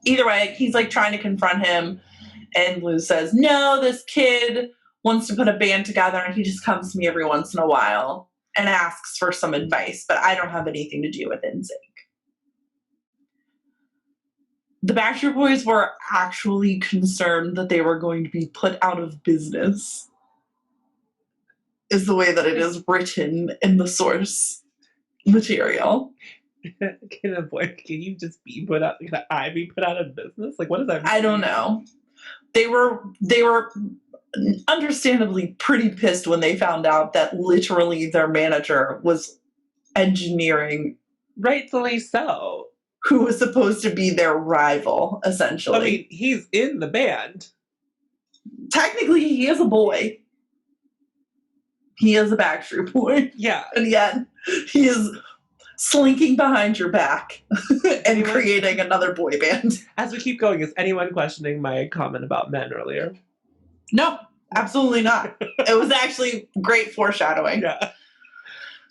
Either way, he's like trying to confront him. And Lou says, no, this kid wants to put a band together and he just comes to me every once in a while and asks for some advice, but I don't have anything to do with NSYNC. The Backstreet Boys were actually concerned that they were going to be put out of business, is the way that it is written in the source material. Can you just be put out? Can I be put out of business? Like, what does that mean? I don't know. They were understandably pretty pissed when they found out that literally their manager was engineering. Rightfully so. Who was supposed to be their rival, essentially. I mean, he's in the band. Technically, he is a boy. He is a Backstreet Boy. Yeah. And yet, he is slinking behind your back and creating another boy band. As we keep going, is anyone questioning my comment about men earlier? No, absolutely not. It was actually great foreshadowing. Yeah.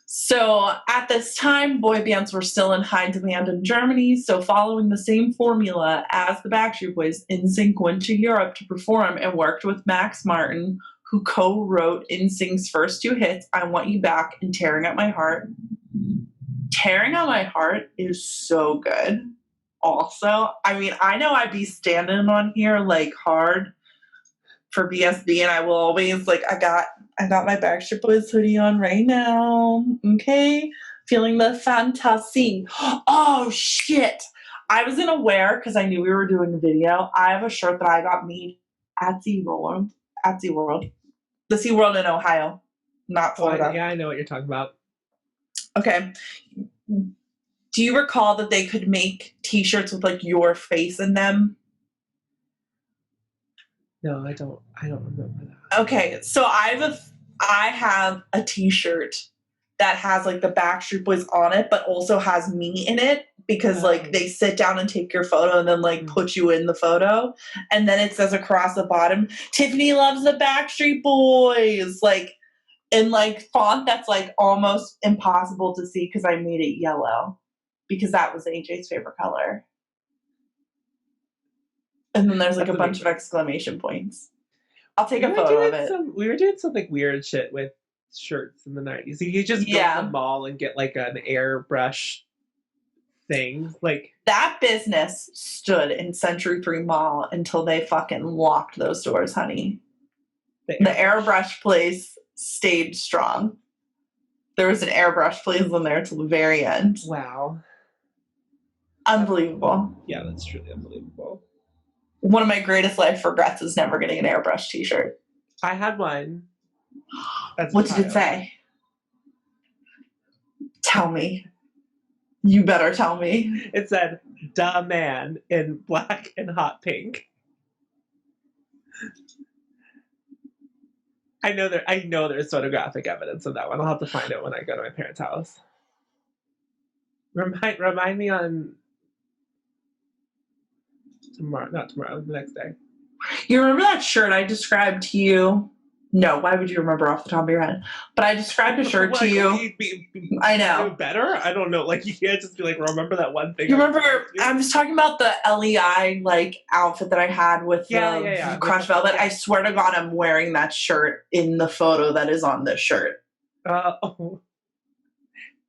So at this time, boy bands were still in high demand in Germany. So following the same formula as the Backstreet Boys, NSYNC went to Europe to perform and worked with Max Martin, who co-wrote NSYNC's first 2 hits, I Want You Back and Tearing At My Heart. Tearing At My Heart is so good. Also, I mean, I know I'd be standing on here like hard for BSB, and I will always like, I got my Backstreet Boys hoodie on right now. Okay, Feeling the fantasy. Oh, shit. I was unaware because I knew we were doing a video. I have a shirt that I got made at SeaWorld. The SeaWorld in Ohio, not Florida. Yeah, I know what you're talking about. Okay. Do you recall that they could make t-shirts with like your face in them? No, I don't remember that. Okay, so I have a t-shirt that has like the Backstreet Boys on it, but also has me in it because like they sit down and take your photo and then like put you in the photo. And then it says across the bottom, Tiffany loves the Backstreet Boys. Like in like font that's like almost impossible to see because I made it yellow because that was AJ's favorite color. And then there's like a bunch of exclamation points. I'll take a photo of it. We were doing some like weird shit with shirts in the 90s. You could just go to the mall and get like an airbrush thing. Like that business stood in Century 3 Mall until they fucking locked those doors, honey. The airbrush place stayed strong. There was an airbrush place in there till the very end. Wow. Unbelievable. Yeah, that's truly unbelievable. One of my greatest life regrets is never getting an airbrush t-shirt. I had one. What did it say? Tell me. You better tell me. It said, "Da man" in black and hot pink. I know there's photographic evidence of that one. I'll have to find it when I go to my parents' house. Remind me on not tomorrow, the next day. You remember that shirt I described to you? No, why would you remember off the top of your head? But I described a shirt to you. I know. Better? I don't know. Like, you can't just be like, remember that one thing. You remember, I was talking about the LEI, like, outfit that I had with the crushed velvet. I swear to God, I'm wearing that shirt in the photo that is on this shirt. Oh.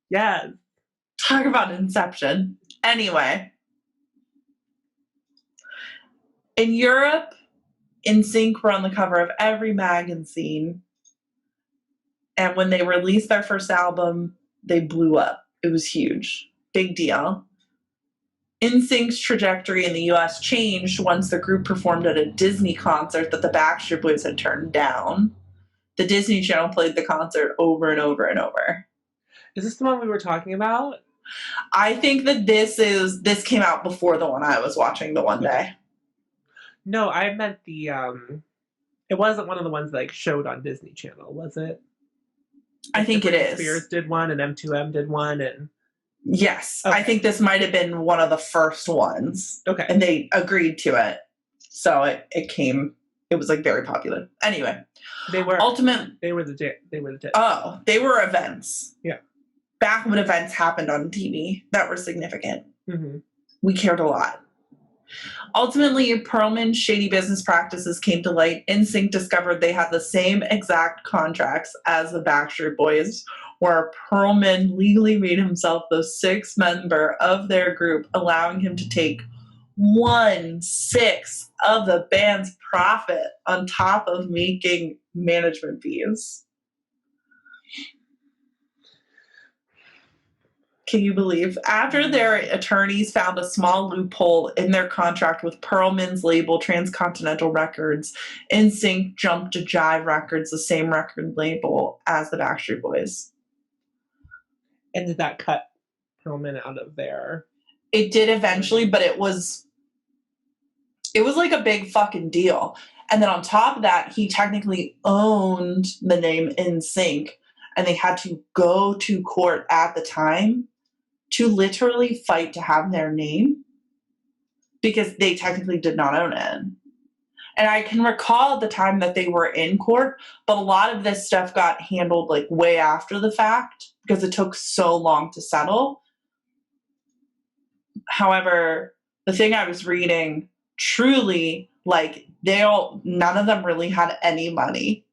Yes. Talk about Inception. Anyway. In Europe, NSYNC were on the cover of every magazine. And when they released their first album, they blew up. It was huge. Big deal. NSYNC's trajectory in the US changed once the group performed at a Disney concert that the Backstreet Boys had turned down. The Disney Channel played the concert over and over and over. Is this the one we were talking about? I think that this came out before the one I was watching the one day. No, I meant the, it wasn't one of the ones that like showed on Disney Channel, was it? I think it is. Spears did one and M2M did one and... Yes. Okay. I think this might have been one of the first ones. Okay. And they agreed to it. So it was like very popular. Anyway. They were the tip. Oh, they were events. Yeah. Back when events happened on TV that were significant. Mm-hmm. We cared a lot. Ultimately, Perlman's shady business practices came to light. NSYNC discovered they had the same exact contracts as the Backstreet Boys, where Perlman legally made himself the sixth member of their group, allowing him to take 1/6 of the band's profit on top of making management fees. Can you believe? After their attorneys found a small loophole in their contract with Perlman's label Transcontinental Records, NSYNC jumped to Jive Records, the same record label as the Backstreet Boys. And did that cut Perlman out of there? It did eventually, but it was like a big fucking deal. And then on top of that, he technically owned the name NSYNC, and they had to go to court at the time to literally fight to have their name because they technically did not own it. And I can recall the time that they were in court, but a lot of this stuff got handled like way after the fact because it took so long to settle. However, the thing I was reading, truly, like none of them really had any money.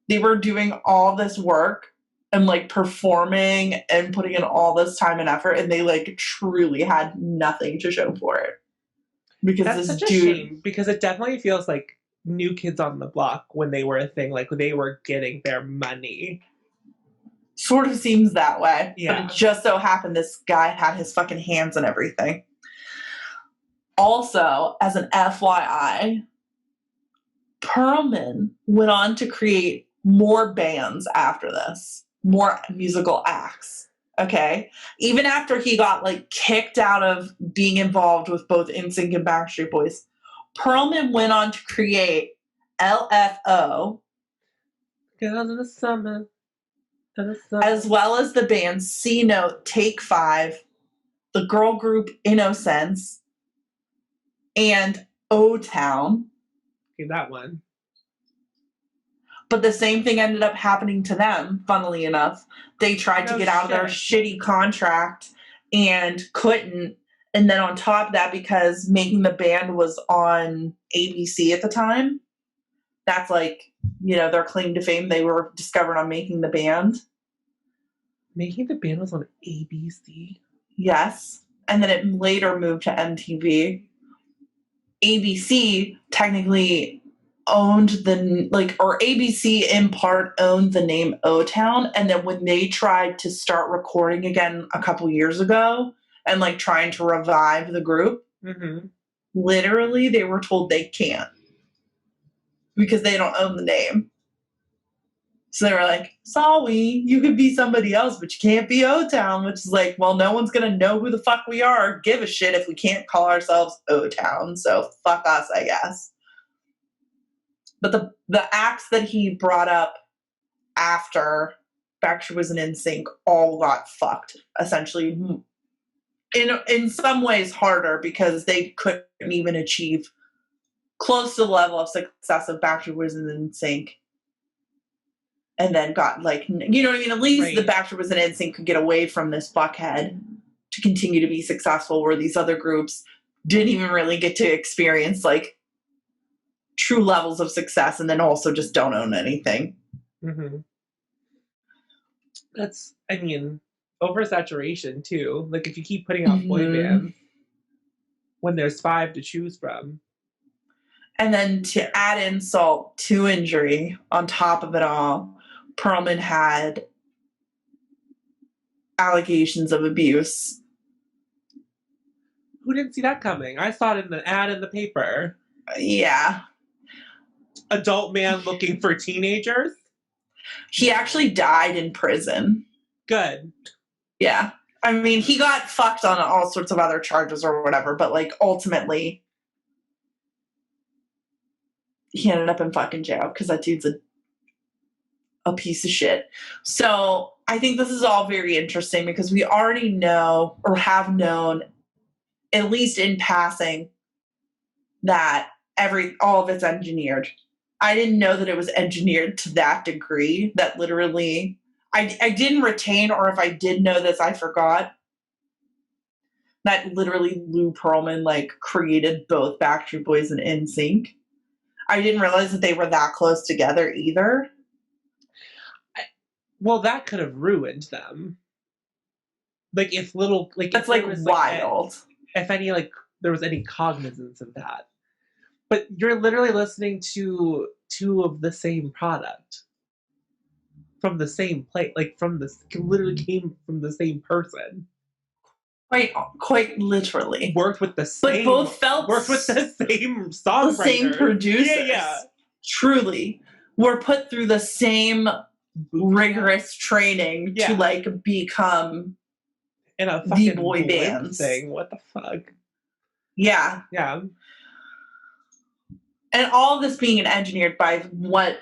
They were doing all this work and like performing and putting in all this time and effort, and they like truly had nothing to show for it. Because that's such a shame, because it definitely feels like New Kids on the Block when they were a thing, like they were getting their money. Sort of seems that way. Yeah. But it just so happened this guy had his fucking hands and everything. Also, as an FYI, Perlman went on to create more bands after this, more musical acts. Okay. Even after he got like kicked out of being involved with both NSYNC and Backstreet Boys, Perlman went on to create LFO. Girls in the summer. As well as the bands C Note, Take 5, the girl group Innocence, and O-Town. Okay, that one. But the same thing ended up happening to them, funnily enough. They tried to get out of their shitty contract and couldn't. And then on top of that, because Making the Band was on ABC at the time, that's like, you know, their claim to fame. They were discovered on Making the Band. Making the Band was on ABC? Yes. And then it later moved to MTV. ABC technically owned ABC in part owned the name O-Town. And then when they tried to start recording again a couple years ago and like trying to revive the group, literally they were told they can't because they don't own the name. So they were like, sorry, you could be somebody else, but you can't be O-Town, which is like, well, no one's going to know who the fuck we are, give a shit if we can't call ourselves O-Town. So fuck us, I guess. But the acts that he brought up after Backstreet was in NSYNC all got fucked, essentially. In some ways harder because they couldn't even achieve close to the level of success of Backstreet was in NSYNC. And then got like, you know what I mean? At least the Backstreet was in NSYNC could get away from this fuckhead to continue to be successful, where these other groups didn't even really get to experience like true levels of success, and then also just don't own anything. That's, I mean, oversaturation too. Like if you keep putting out boy bands when there's 5 to choose from. And then to add insult to injury on top of it all, Perlman had allegations of abuse. Who didn't see that coming? I saw it in the ad in the paper. Yeah. Adult man looking for teenagers? He actually died in prison. Good. Yeah. I mean, he got fucked on all sorts of other charges or whatever, but like ultimately he ended up in fucking jail because that dude's a piece of shit. So I think this is all very interesting because we already know or have known, at least in passing, that all of it's engineered. I didn't know that it was engineered to that degree that literally I didn't retain, or if I did know this, I forgot that literally Lou Pearlman like created both Backstreet Boys and NSYNC. I didn't realize that they were that close together either. Well, that could have ruined them. Like if little, like that's like wild. If any, like there was any cognizance of that, but you're literally listening to 2 of the same product from the same place, like literally came from the same person. Quite literally. Worked with the same. But both worked with the same songwriters. The same producers. Yeah. Truly. Were put through the same rigorous training to like become in a fucking the boy bands thing. What the fuck? Yeah. Yeah. And all of this being engineered by what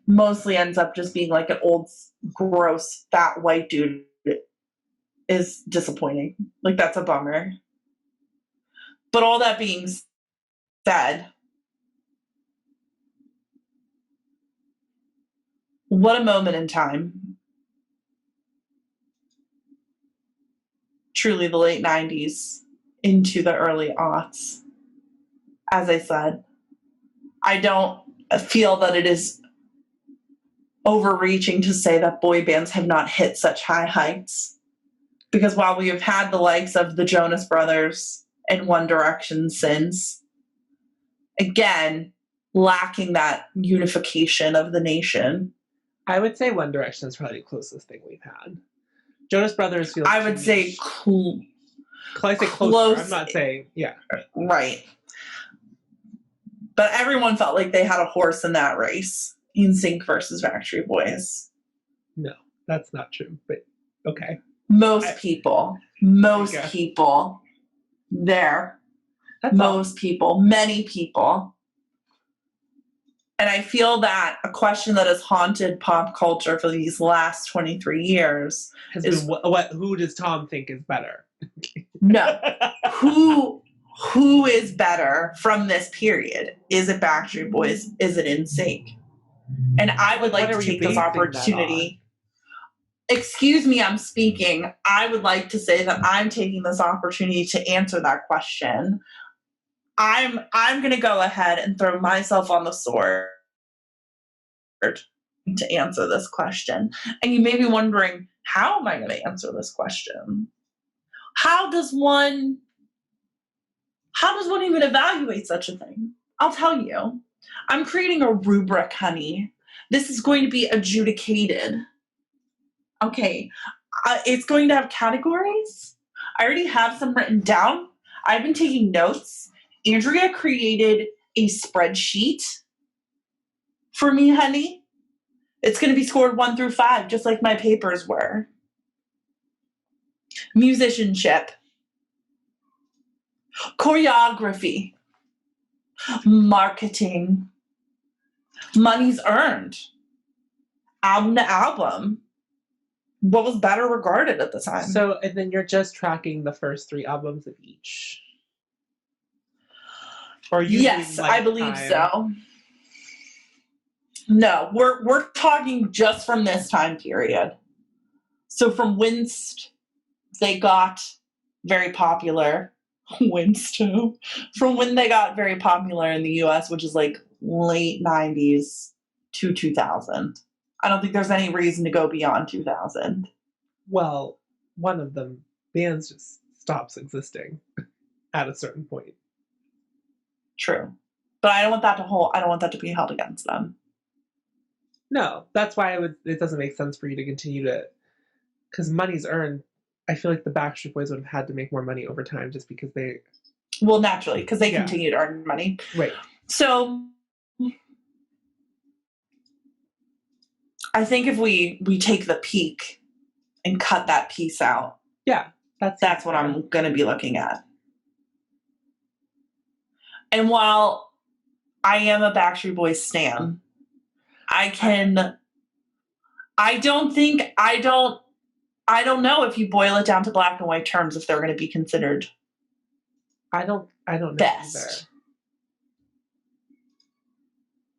mostly ends up just being like an old, gross, fat white dude is disappointing. Like, that's a bummer. But all that being said, what a moment in time. Truly the late 90s into the early aughts. As I said, I don't feel that it is overreaching to say that boy bands have not hit such high heights. Because while we have had the likes of the Jonas Brothers and One Direction since, again, lacking that unification of the nation. I would say One Direction is probably the closest thing we've had. Jonas Brothers feels. I would say I say closer. close. I'm not saying Right. But everyone felt like they had a horse in that race. NSYNC versus Backstreet Boys. No, that's not true. But okay. Most people. There. That's most people. Many people. And I feel that a question that has haunted pop culture for these last 23 years is who does Tom think is better? No. Who is better from this period? Is it Backstreet Boys? Is it NSYNC? And I would like to take this opportunity. Excuse me, I'm speaking. I would like to say that I'm taking this opportunity to answer that question. I'm going to go ahead and throw myself on the sword to answer this question. And you may be wondering, how am I going to answer this question? How does one even evaluate such a thing? I'll tell you. I'm creating a rubric, honey. This is going to be adjudicated. Okay. It's going to have categories. I already have some written down. I've been taking notes. Andrea created a spreadsheet for me, honey. It's going to be scored 1 through 5, just like my papers were. Musicianship. Choreography. Marketing. Money's earned. Album to album. What was better regarded at the time? So, and then you're just tracking the first 3 albums of each. Or yes, I believe so. No, we're talking just from this time period. So from whence they got very popular, from when they got very popular in the US, which is like late 90s to 2000. I don't think there's any reason to go beyond 2000. Well, one of them, bands just stops existing at a certain point. True. But I don't want that to be held against them. No, that's why it doesn't make sense for you to continue to, because money's earned. I feel like the Backstreet Boys would have had to make more money over time just because they... Well, naturally, because they continue to earn money. Right. So I think if we take the peak and cut that piece out, that's what I'm going to be looking at. And while I am a Backstreet Boys stan, I don't know if you boil it down to black and white terms if they're going to be considered I don't know best. Either.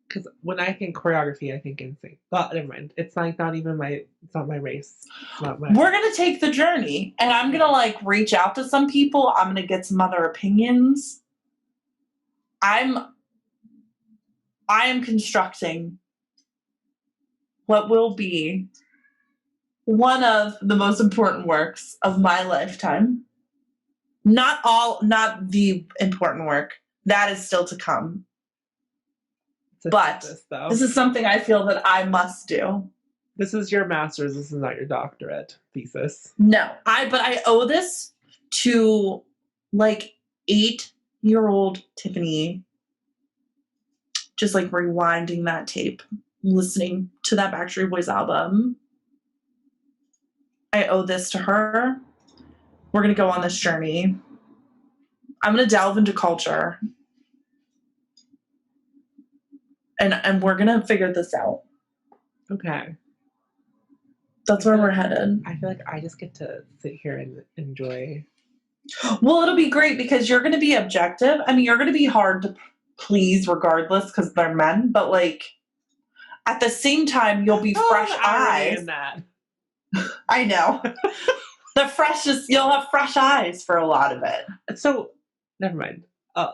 Because when I think choreography, I think NSYNC. Well, never mind. It's like it's not my race. We're going to take the journey, and I'm going to reach out to some people. I'm going to get some other opinions. I am constructing what will be one of the most important works of my lifetime. Not the important work. That is still to come. But this is something I feel that I must do. This is your master's. This is not your doctorate thesis. No, but I owe this to 8-year-old Tiffany. Just rewinding that tape, listening to that Backstreet Boys album. I owe this to her. We're going to go on this journey. I'm going to delve into culture. And we're going to figure this out. Okay. That's where we're headed. I feel like I just get to sit here and enjoy. Well, it'll be great because you're going to be objective. I mean, you're going to be hard to please regardless because they're men. But at the same time, you'll be fresh eyes. In that. I know. You'll have fresh eyes for a lot of it. So, never mind.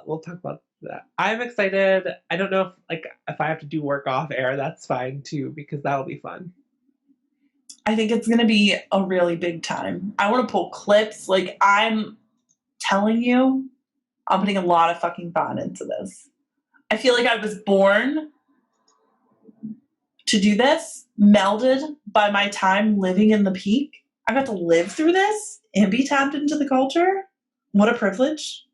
We'll talk about that. I'm excited. I don't know if I have to do work off air, that's fine too, because that'll be fun. I think it's going to be a really big time. I want to pull clips. I'm telling you, I'm putting a lot of fucking thought into this. I feel like I was born to do this, melded by my time living in the peak. I got to live through this and be tapped into the culture. What a privilege.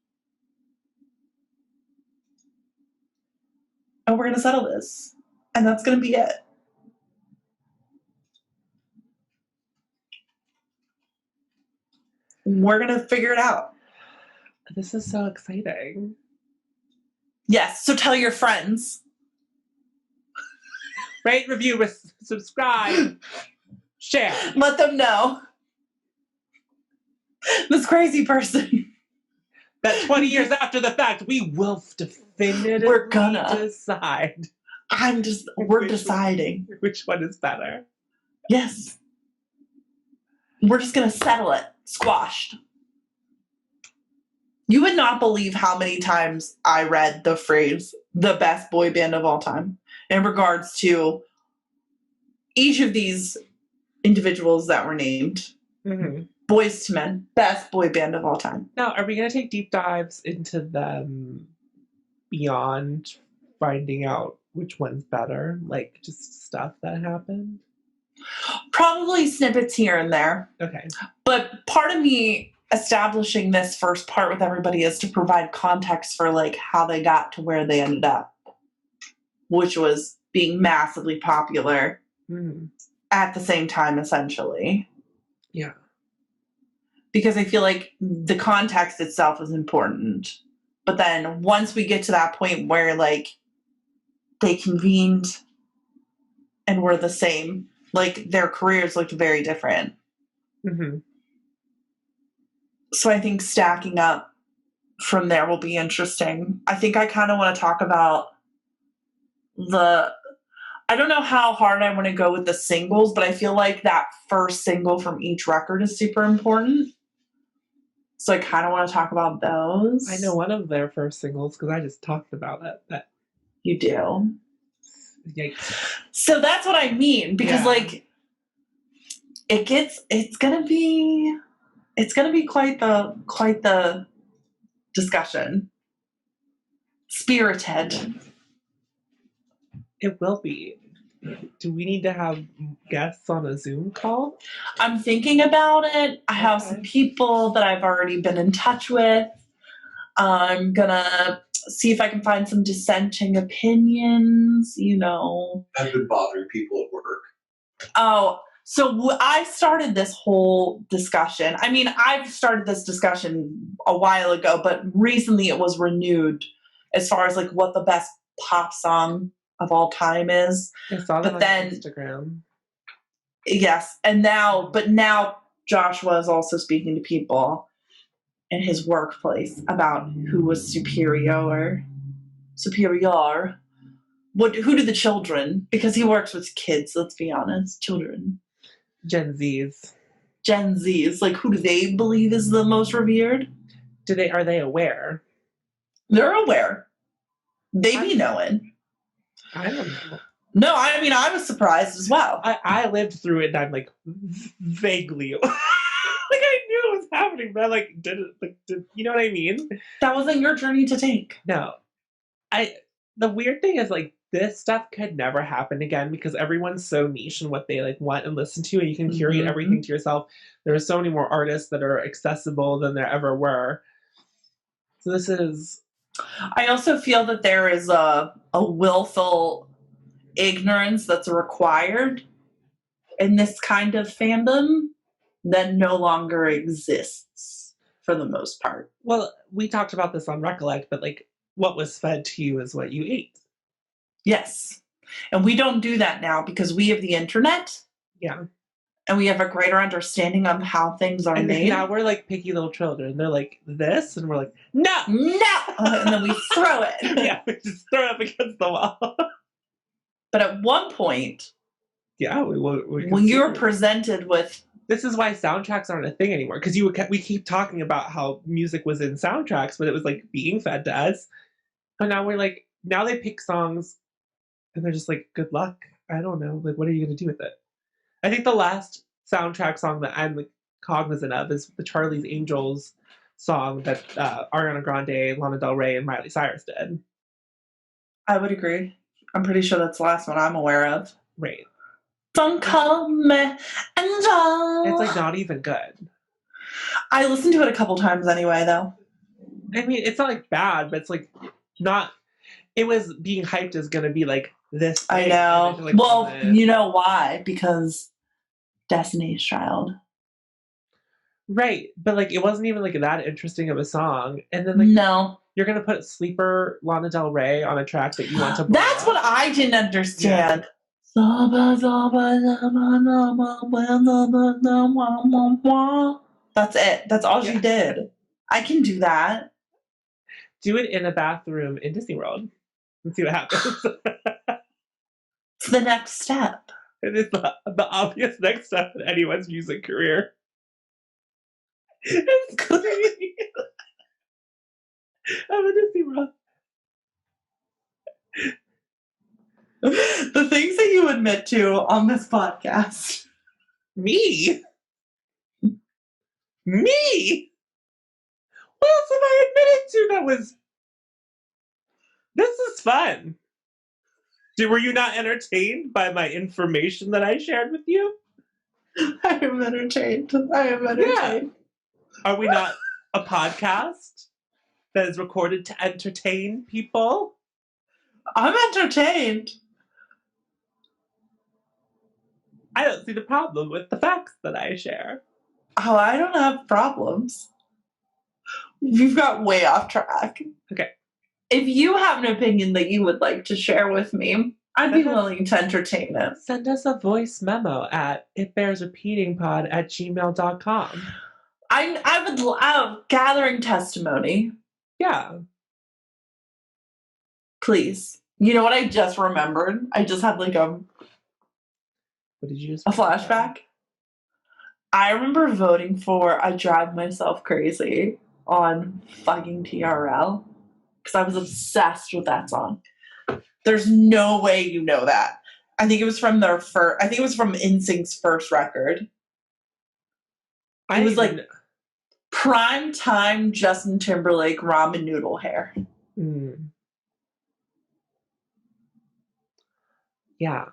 And we're going to settle this. And that's going to be it. We're going to figure it out. This is so exciting. Yes. So tell your friends. Rate, review, subscribe, share. Let them know. This crazy person. That 20 years after the fact, we will definitively We're gonna decide. We're deciding. Which one is better. Yes. We're just going to settle it. Squashed. You would not believe how many times I read the phrase, the best boy band of all time, in regards to each of these individuals that were named. Mm-hmm. Boys to Men, best boy band of all time. Now, are we going to take deep dives into them beyond finding out which one's better? Like, just stuff that happened? Probably snippets here and there. Okay. But part of me establishing this first part with everybody is to provide context for like how they got to where they ended up, which was being massively popular at the same time, essentially. Yeah. Because I feel like the context itself is important. But then once we get to that point where like they convened and were the same, like their careers looked very different. Mm-hmm. So I think stacking up from there will be interesting. I think I kind of want to talk about I don't know how hard I want to go with the singles, but I feel like that first single from each record is super important. So I kind of want to talk about those. I know one of their first singles because I just talked about it. You do? Yikes. So that's what I mean, because like it's gonna be quite the discussion. Spirited. It will be. Do we need to have guests on a Zoom call? I'm thinking about it. I have some people that I've already been in touch with. I'm gonna see if I can find some dissenting opinions, I've been bothering people at work. Oh, so I started this whole discussion. I mean, I've started this discussion a while ago, but recently it was renewed as far as like what the best pop song of all time is. I saw that but then Instagram. Yes, and now Joshua is also speaking to people in his workplace about who was superior. Who do the children? Because he works with kids. Let's be honest, children. Gen Zs. Like, who do they believe is the most revered? Are they aware? They're aware. They be knowing. I don't know. No, I mean, I was surprised as well. I lived through it and I'm like vaguely like I knew it was happening, but I like did you know what I mean? That wasn't your journey to take. No. The weird thing is like this stuff could never happen again because everyone's so niche in what they like want and listen to, and you can curate everything to yourself. There are so many more artists that are accessible than there ever were. So this is. I also feel that there is a willful ignorance that's required in this kind of fandom that no longer exists for the most part. Well, we talked about this on Recollect, but like what was fed to you is what you ate. Yes. And we don't do that now because we have the internet. Yeah. And we have a greater understanding of how things are made. Now we're like picky little children. They're like this, and we're like, no! And then we throw it. Yeah, we just throw it up against the wall. But at one point, yeah, when you're presented with... This is why soundtracks aren't a thing anymore, because we keep talking about how music was in soundtracks, but it was like being fed to us. But now we're like, now they pick songs, and they're just like, good luck. I don't know. Like, what are you going to do with it? I think the last soundtrack song that I'm like, cognizant of is the Charlie's Angels song that Ariana Grande, Lana Del Rey, and Miley Cyrus did. I would agree. I'm pretty sure that's the last one I'm aware of. Right. Don't call me Angel. It's like not even good. I listened to it a couple times anyway, though. I mean, it's not like bad, but it's like not. It was being hyped as gonna be like this thing. I know. Like, well, you know why? Because Destiny's Child. Right, but like it wasn't even like that interesting of a song. And then like no, you're gonna put Sleeper Lana Del Rey on a track that you want to. That's what I didn't understand. Yeah. That's it. That's all she did. I can do that. Do it in a bathroom in Disney World and see what happens. It's the next step. It is the obvious next step in anyone's music career. It's crazy. I'm a Disney World. The things that you admit to on this podcast. Me? Me? What else have I admitted to that was... This is fun. Were you not entertained by my information that I shared with you? I am entertained. Yeah. Are we not a podcast that is recorded to entertain people? I'm entertained. I don't see the problem with the facts that I share. Oh, I don't have problems. You've got way off track. Okay. If you have an opinion that you would like to share with me, I'd be willing to entertain it. Send us a voice memo at itbearsrepeatingpod@gmail.com. I would love gathering testimony. Yeah. Please. You know what I just remembered? I just had like what did you just a flashback. I remember voting for I Drive Myself Crazy on fucking TRL because I was obsessed with that song. There's no way you know that. I think it was from their first. I think it was from NSYNC's first record. It was like prime time Justin Timberlake ramen noodle hair. Mm. Yeah.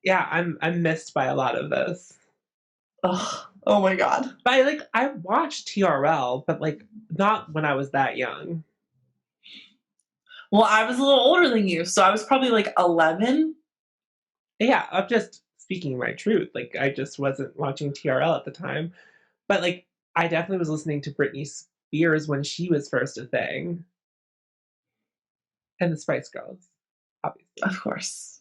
Yeah, I'm missed by a lot of this. Ugh. Oh my god. But I watched TRL, but like not when I was that young. Well, I was a little older than you, so I was probably like 11. Yeah, I'm just speaking my truth. Like I just wasn't watching TRL at the time. But like I definitely was listening to Britney Spears when she was first a thing. And the Spice Girls, obviously. Of course.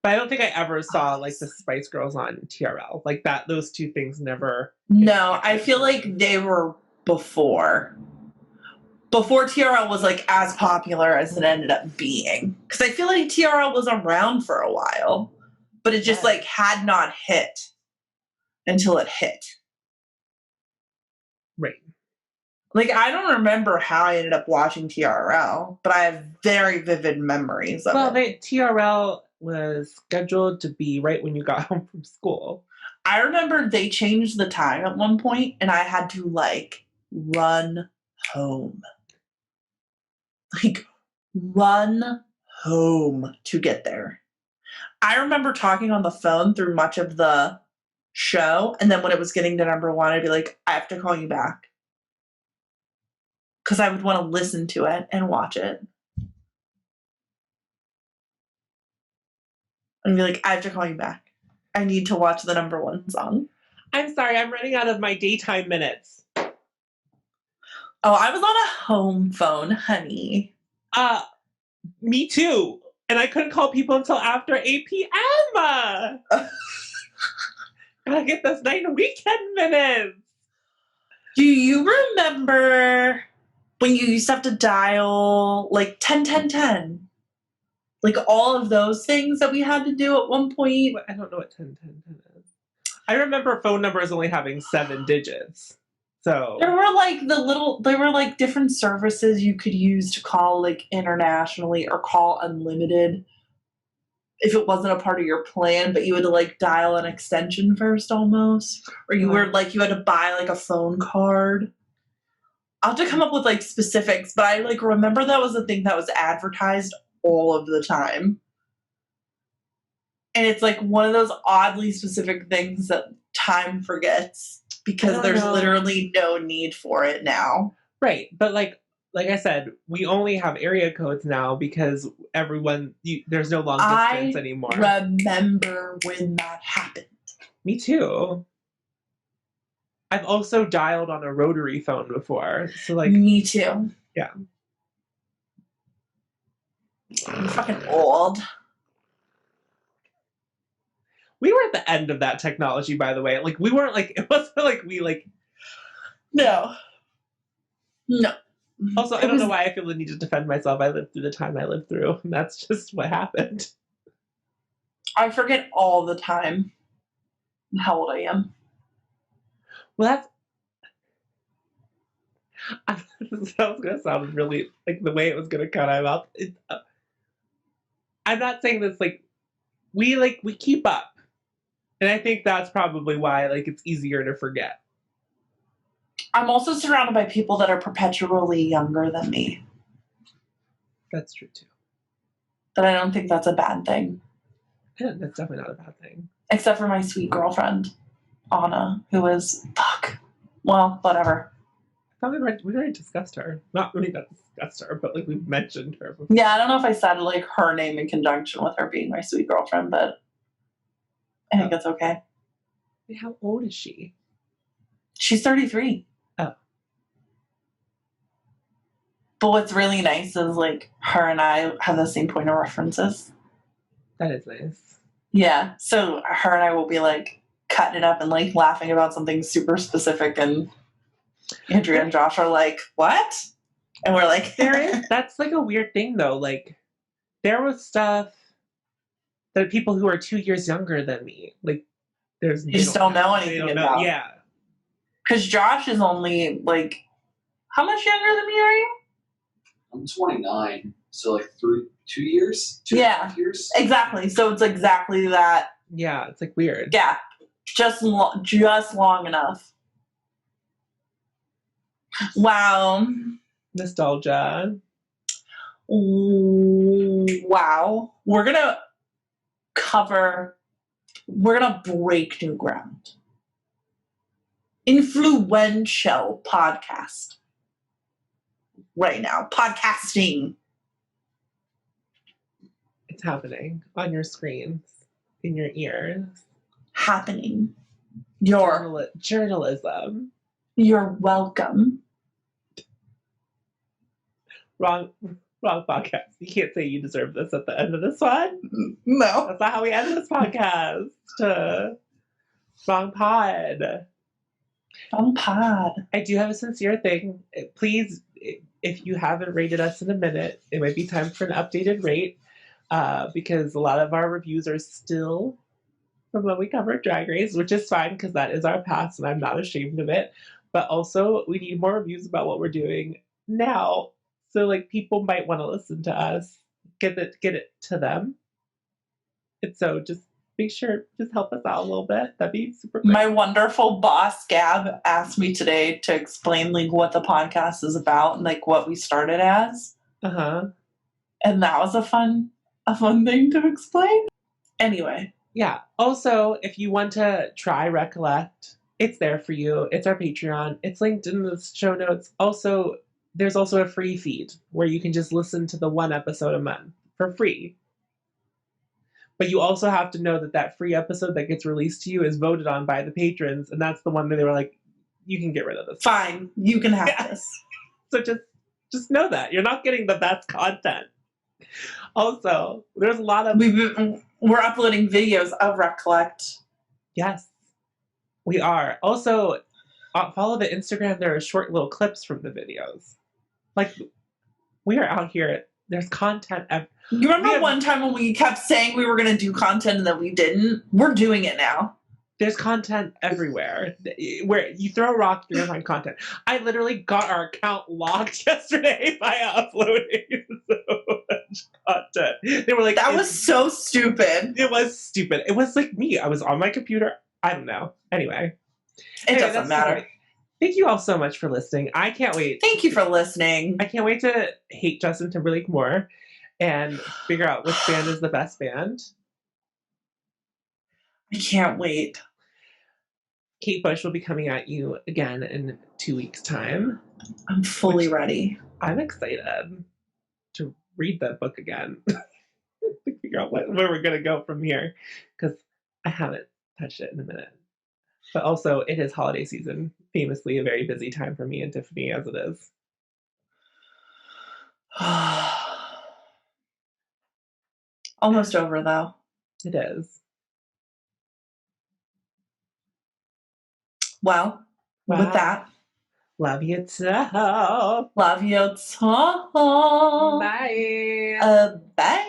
But I don't think I ever saw like the Spice Girls on TRL. Like that, those two things never. No, I feel like they were before TRL was like as popular as it ended up being. Because I feel like TRL was around for a while, but it just like had not hit until it hit. Right. Like I don't remember how I ended up watching TRL, but I have very vivid memories of it. TRL was scheduled to be right when you got home from school. I remember they changed the time at one point, and I had to like run home. Like run home to get there. I remember talking on the phone through much of the show, and then when it was getting to number 1, I'd be like, I have to call you back. Because I would want to listen to it and watch it. And be like, I have to call you back. I need to watch the number 1 song. I'm sorry, I'm running out of my daytime minutes. Oh, I was on a home phone, honey. Me too. And I couldn't call people until after 8 p.m. Gotta get those night and weekend minutes. Do you remember when you used to have to dial like 10, 10, 10? Like all of those things that we had to do at one point? I don't know what 10, 10, 10 is. I remember phone numbers only having 7 digits. So there were like different services you could use to call like internationally or call unlimited if it wasn't a part of your plan, but you had to like dial an extension first almost. Or you were like you had to buy like a phone card. I'll have to come up with like specifics, but I like remember that was a thing that was advertised all of the time. And it's like one of those oddly specific things that time forgets because there's literally no need for it now. Right. But like I said, we only have area codes now because everyone, there's no long distance anymore. I remember when that happened. Me too. I've also dialed on a rotary phone before. So like. Me too. Yeah. I'm fucking old. We were at the end of that technology, by the way. Like, we weren't like, it wasn't like we like. No. Also, I don't know why I feel the need to defend myself. I lived through the time I lived through. And that's just what happened. I forget all the time how old I am. Well, that was going to sound really, like, the way it was going to cut out mouth. I'm not saying this, like, we keep up. And I think that's probably why, like, it's easier to forget. I'm also surrounded by people that are perpetually younger than me. That's true, too. But I don't think that's a bad thing. Yeah, that's definitely not a bad thing. Except for my sweet girlfriend, Anna, who is, well, whatever. I thought we already discussed her. Not really not discussed her, but, like, we've mentioned her before. Yeah, I don't know if I said, like, her name in conjunction with her being my sweet girlfriend, but I think that's okay. Wait, how old is she? She's 33. Oh. But what's really nice is, like, her and I have the same point of references. That is nice. Yeah. So her and I will be, like, cutting it up and, like, laughing about something super specific, and Andrea and Josh are like, what? And we're like... That's, like, a weird thing, though. Like, there was stuff that people who are 2 years younger than me, like, you just don't know anything about. Yeah. Because Josh is only, like, how much younger than me are you? I'm 29, so like 2 years? 2.5 years? Exactly. So it's exactly that. Yeah, it's like weird. Yeah. Just long enough. Wow. Nostalgia. Wow. We're gonna break new ground. Influential podcast. Right now. Podcasting. It's happening on your screens, in your ears. Happening. Journalism. You're welcome. Wrong podcast. You can't say you deserve this at the end of this one. No. That's not how we end this podcast. Wrong pod. Wrong pod. I do have a sincere thing. Please, if you haven't rated us in a minute, it might be time for an updated rate, because a lot of our reviews are still from when we covered Drag Race, which is fine because that is our past and I'm not ashamed of it. But also, we need more reviews about what we're doing now. So, like, people might want to listen to us, get it to them. And so just make sure, just help us out a little bit. That'd be super great. My wonderful boss, Gab, asked me today to explain, like, what the podcast is about and, like, what we started as. Uh-huh. And that was a fun thing to explain. Anyway. Yeah. Also, if you want to try Recollect, it's there for you. It's our Patreon. It's linked in the show notes. Also, there's also a free feed where you can just listen to the one episode a month for free. But you also have to know that free episode that gets released to you is voted on by the patrons, and that's the one that they were like, you can get rid of this. Fine, you can have this. So just know that. You're not getting the best content. Also, there's a lot of... We're uploading videos of Recollect. Yes, we are. Also, follow the Instagram. There are short little clips from the videos. Like, we are out here. There's content. You remember one time when we kept saying we were going to do content and then we didn't? We're doing it now. There's content everywhere. Where you throw a rock, you're going to find content. I literally got our account locked yesterday by uploading so much content. They were like... That was so stupid. It was stupid. It was like me. I was on my computer. I don't know. Anyway. It doesn't matter. Thank you all so much for listening. I can't wait. Thank you for listening. I can't wait to hate Justin Timberlake more and figure out which band is the best band. I can't wait. Kate Bush will be coming at you again in 2 weeks' time. I'm fully ready. I'm excited to read that book again. To figure out where we're going to go from here, because I haven't touched it in a minute. But also, it is holiday season, famously a very busy time for me and Tiffany as it is. Almost over, though. It is. Well, Wow. with that, Love you too. love you too. Bye. Bye.